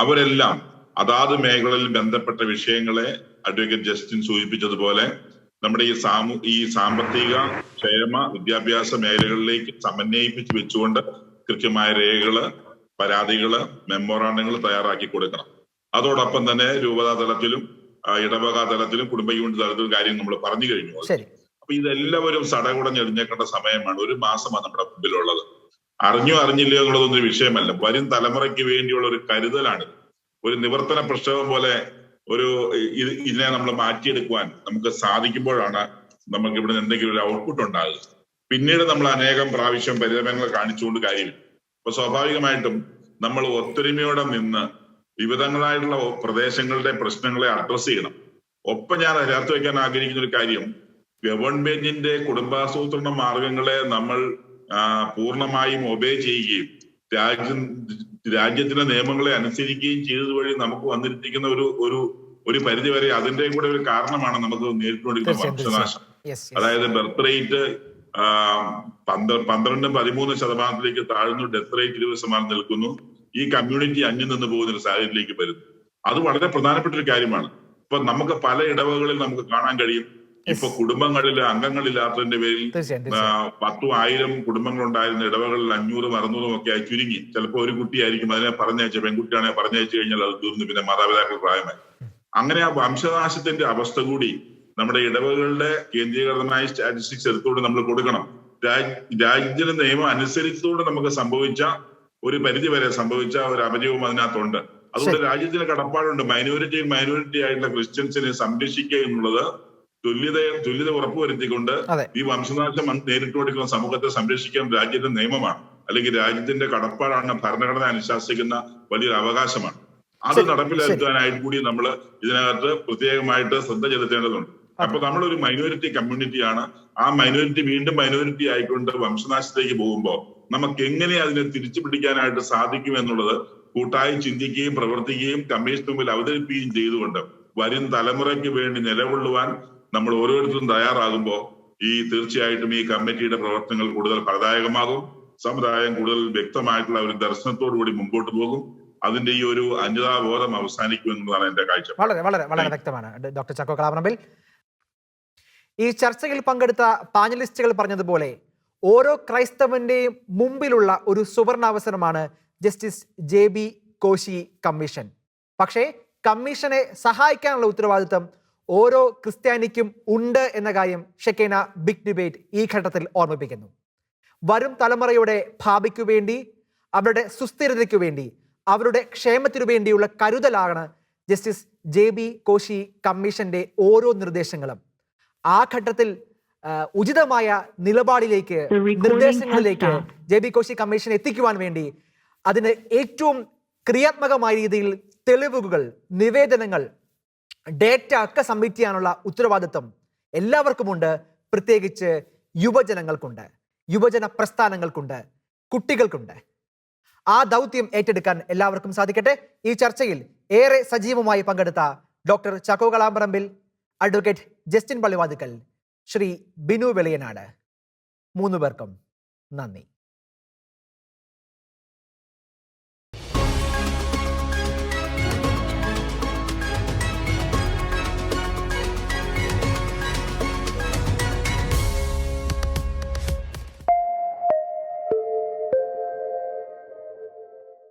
അവരെല്ലാം അതാത് മേഖലകളിൽ ബന്ധപ്പെട്ട വിഷയങ്ങളെ അഡ്വക്കേറ്റ് ജസ്റ്റിൻ സൂചിപ്പിച്ചതുപോലെ നമ്മുടെ ഈ സാമ്പത്തിക ക്ഷേമ വിദ്യാഭ്യാസ മേഖലകളിലേക്ക് സമന്വയിപ്പിച്ച് വെച്ചുകൊണ്ട് കൃത്യമായ രേഖകള്, പരാതികള്, മെമ്മോറാണ്ടങ്ങൾ തയ്യാറാക്കി കൊടുക്കണം. അതോടൊപ്പം തന്നെ രൂപതാ തലത്തിലും ഇടവക തലത്തിലും കുടുംബ യൂണിറ്റ് തലത്തിലും കാര്യം നമ്മൾ പറഞ്ഞു കഴിഞ്ഞു. അപ്പൊ ഇതെല്ലാവരും സടകുടഞ്ഞെറിഞ്ഞേക്കേണ്ട സമയമാണ്. ഒരു മാസമാണ് നമ്മുടെ മുമ്പിലുള്ളത്. അറിഞ്ഞില്ലയോ എന്നുള്ളതൊന്നും ഒരു വിഷയമല്ല. വരും തലമുറയ്ക്ക് വേണ്ടിയുള്ള ഒരു കരുതലാണ്. ഒരു നിവർത്തന പ്രക്ഷോഭം പോലെ ഇതിനെ നമ്മൾ മാറ്റിയെടുക്കുവാൻ നമുക്ക് സാധിക്കുമ്പോഴാണ് നമുക്ക് ഇവിടെ എന്തെങ്കിലും ഒരു ഔട്ട്പുട്ട് ഉണ്ടാകുക. പിന്നീട് നമ്മൾ അനേകം പ്രാവശ്യം പരിതപങ്ങൾ കാണിച്ചുകൊണ്ട് കാര്യമില്ല. അപ്പൊ സ്വാഭാവികമായിട്ടും നമ്മൾ ഒത്തൊരുമയോടെ നിന്ന് വിവിധങ്ങളായിട്ടുള്ള പ്രദേശങ്ങളുടെ പ്രശ്നങ്ങളെ അഡ്രസ് ചെയ്യണം. ഒപ്പം ഞാൻ ചേർത്ത് വെക്കാൻ ആഗ്രഹിക്കുന്ന ഒരു കാര്യം, ഗവൺമെന്റിന്റെ കുടുംബാസൂത്രണ മാർഗങ്ങളെ നമ്മൾ പൂർണ്ണമായും ഒബേ ചെയ്യുകയും രാജ്യത്തിന്റെ നിയമങ്ങളെ അനുസരിക്കുകയും ചെയ്തത് വഴി നമുക്ക് വന്നിരിക്കുന്ന ഒരു പരിധി വരെ അതിന്റെ കൂടെ ഒരു കാരണമാണ് നമുക്ക് നേരിട്ടുകൊണ്ടിരിക്കുന്ന വംശനാശം. അതായത് ബർത്ത് റേറ്റ് 12-13% താഴ്ന്നു, ഡെത്ത് റേറ്റ് 20% നിൽക്കുന്നു. ഈ കമ്മ്യൂണിറ്റി അന്യം നിന്ന് പോകുന്ന ഒരു സാഹചര്യത്തിലേക്ക് വരുന്നു. അത് വളരെ പ്രധാനപ്പെട്ട ഒരു കാര്യമാണ്. ഇപ്പൊ നമുക്ക് പല ഇടവകളിൽ നമുക്ക് കാണാൻ കഴിയും, ഇപ്പൊ കുടുംബങ്ങളിൽ അംഗങ്ങളില്ലാത്തതിന്റെ പേരിൽ 10,000 കുടുംബങ്ങൾ ഉണ്ടായിരുന്ന ഇടവകളിൽ 500-600 ഒക്കെ ആയി ചുരുങ്ങി. ചിലപ്പോൾ ഒരു കുട്ടിയായിരിക്കും അതിനെ പറഞ്ഞയച്ച, പെൺകുട്ടിയാണെ പറഞ്ഞയച്ചു കഴിഞ്ഞാൽ അത് തീർന്നു, പിന്നെ മാതാപിതാക്കൾ പ്രായമായി. അങ്ങനെ ആ വംശനാശത്തിന്റെ അവസ്ഥ കൂടി നമ്മുടെ ഇടവകളുടെ കേന്ദ്രീകൃതമായ സ്റ്റാറ്റിസ്റ്റിക്സ് എടുത്തുകൊണ്ട് നമ്മൾ കൊടുക്കണം. രാജ്യത്തിന്റെ നിയമം അനുസരിച്ചുകൊണ്ട് നമുക്ക് സംഭവിച്ച ഒരു പരിധി വരെ സംഭവിച്ച ഒരു അപജയവും അതിനകത്തുണ്ട്. അതുകൊണ്ട് രാജ്യത്തിന് കടപ്പാടുണ്ട്. മൈനോറിറ്റി ആയിട്ടുള്ള ക്രിസ്ത്യൻസിനെ സംരക്ഷിക്കുക എന്നുള്ളത് തുല്യത ഉറപ്പുവരുത്തിക്കൊണ്ട് ഈ വംശനാശം നേരിട്ട് കൊടുക്കുന്ന സമൂഹത്തെ സംരക്ഷിക്കാൻ രാജ്യത്തിന്റെ നിയമമാണ്, അല്ലെങ്കിൽ രാജ്യത്തിന്റെ കടപ്പാടാണ്, ഭരണഘടന അനുശാസിക്കുന്ന വലിയൊരു അവകാശമാണ്. അത് നടപ്പിലാക്കാനായിട്ട് കൂടി നമ്മൾ ഇതിനകത്ത് പ്രത്യേകമായിട്ട് ശ്രദ്ധ ചെലുത്തേണ്ടതുണ്ട്. അപ്പൊ നമ്മളൊരു മൈനോറിറ്റി കമ്മ്യൂണിറ്റിയാണ്. ആ മൈനോറിറ്റി വീണ്ടും മൈനോറിറ്റി ആയിക്കൊണ്ട് വംശനാശത്തിലേക്ക് പോകുമ്പോൾ നമുക്ക് എങ്ങനെ അതിനെ തിരിച്ചു പിടിക്കാനായിട്ട് സാധിക്കും എന്നുള്ളത് കൂട്ടായി ചിന്തിക്കുകയും പ്രവർത്തിക്കുകയും കമ്മീഷന് മുമ്പിൽ അവതരിപ്പിക്കുകയും ചെയ്തുകൊണ്ട് വരും തലമുറയ്ക്ക് വേണ്ടി നിലകൊള്ളുവാൻ നമ്മൾ ഓരോരുത്തരും തയ്യാറാകുമ്പോൾ തീർച്ചയായിട്ടും ഈ കമ്മിറ്റിയുടെ പ്രവർത്തനങ്ങൾ കൂടുതൽ ഫലദായകമാകും. സമുദായം കൂടുതൽ വ്യക്തമായിട്ടുള്ള ഒരു ദർശനത്തോടു കൂടി മുമ്പോട്ട് പോകും. അതിന്റെ ഈ ഒരു അന്യതാബോധം അവസാനിക്കും എന്നതാണ് എന്റെ കാഴ്ച. വളരെ വളരെ വളരെ വ്യക്തമാണ് ഡോക്ടർ ചാക്കോ കലാപറമ്പിൽ. ഈ ചർച്ചയിൽ പങ്കെടുത്ത പാനലിസ്റ്റുകൾ പറഞ്ഞതുപോലെ ഓരോ ക്രൈസ്തവന്റെയും മുമ്പിലുള്ള ഒരു സുവർണാവസരമാണ് ജസ്റ്റിസ് JB കോശി കമ്മീഷൻ. പക്ഷേ കമ്മീഷനെ സഹായിക്കാനുള്ള ഉത്തരവാദിത്തം ഓരോ ക്രിസ്ത്യാനിക്കും ഉണ്ട് എന്ന കാര്യം ഷെക്കേന ബിഗ് ഡിബേറ്റ് ഈ ഘട്ടത്തിൽ ഓർമ്മിപ്പിക്കുന്നു. വരും തലമുറയുടെ ഭാവിക്കു വേണ്ടി, അവരുടെ സുസ്ഥിരതയ്ക്കു വേണ്ടി, അവരുടെ ക്ഷേമത്തിനു വേണ്ടിയുള്ള കരുതലാണ് ജസ്റ്റിസ് JB കോശി കമ്മീഷന്റെ ഓരോ നിർദ്ദേശങ്ങളും. ആ ഘട്ടത്തിൽ ഉചിതമായ നിലപാടിലേക്ക്, നിർദ്ദേശങ്ങളിലേക്ക് JB കോശി കമ്മീഷൻ എത്തിക്കുവാൻ വേണ്ടി അതിന് ഏറ്റവും ക്രിയാത്മകമായ രീതിയിൽ തെളിവുകൾ, നിവേദനങ്ങൾ, ഡേറ്റ ഒക്കെ സബ്മിറ്റ് ചെയ്യാനുള്ള ഉത്തരവാദിത്വം എല്ലാവർക്കുമുണ്ട്, പ്രത്യേകിച്ച് യുവജനങ്ങൾക്കുണ്ട്, യുവജന പ്രസ്ഥാനങ്ങൾക്കുണ്ട്, കുട്ടികൾക്കുണ്ട്. ആ ദൗത്യം ഏറ്റെടുക്കാൻ എല്ലാവർക്കും സാധിക്കട്ടെ. ഈ ചർച്ചയിൽ ഏറെ സജീവമായി പങ്കെടുത്ത doctor Chacko Kalamparambil, advocate Justin Pallivathikkal, Shri Binu Veliyanad, മൂന്നുപേർക്കും നന്ദി.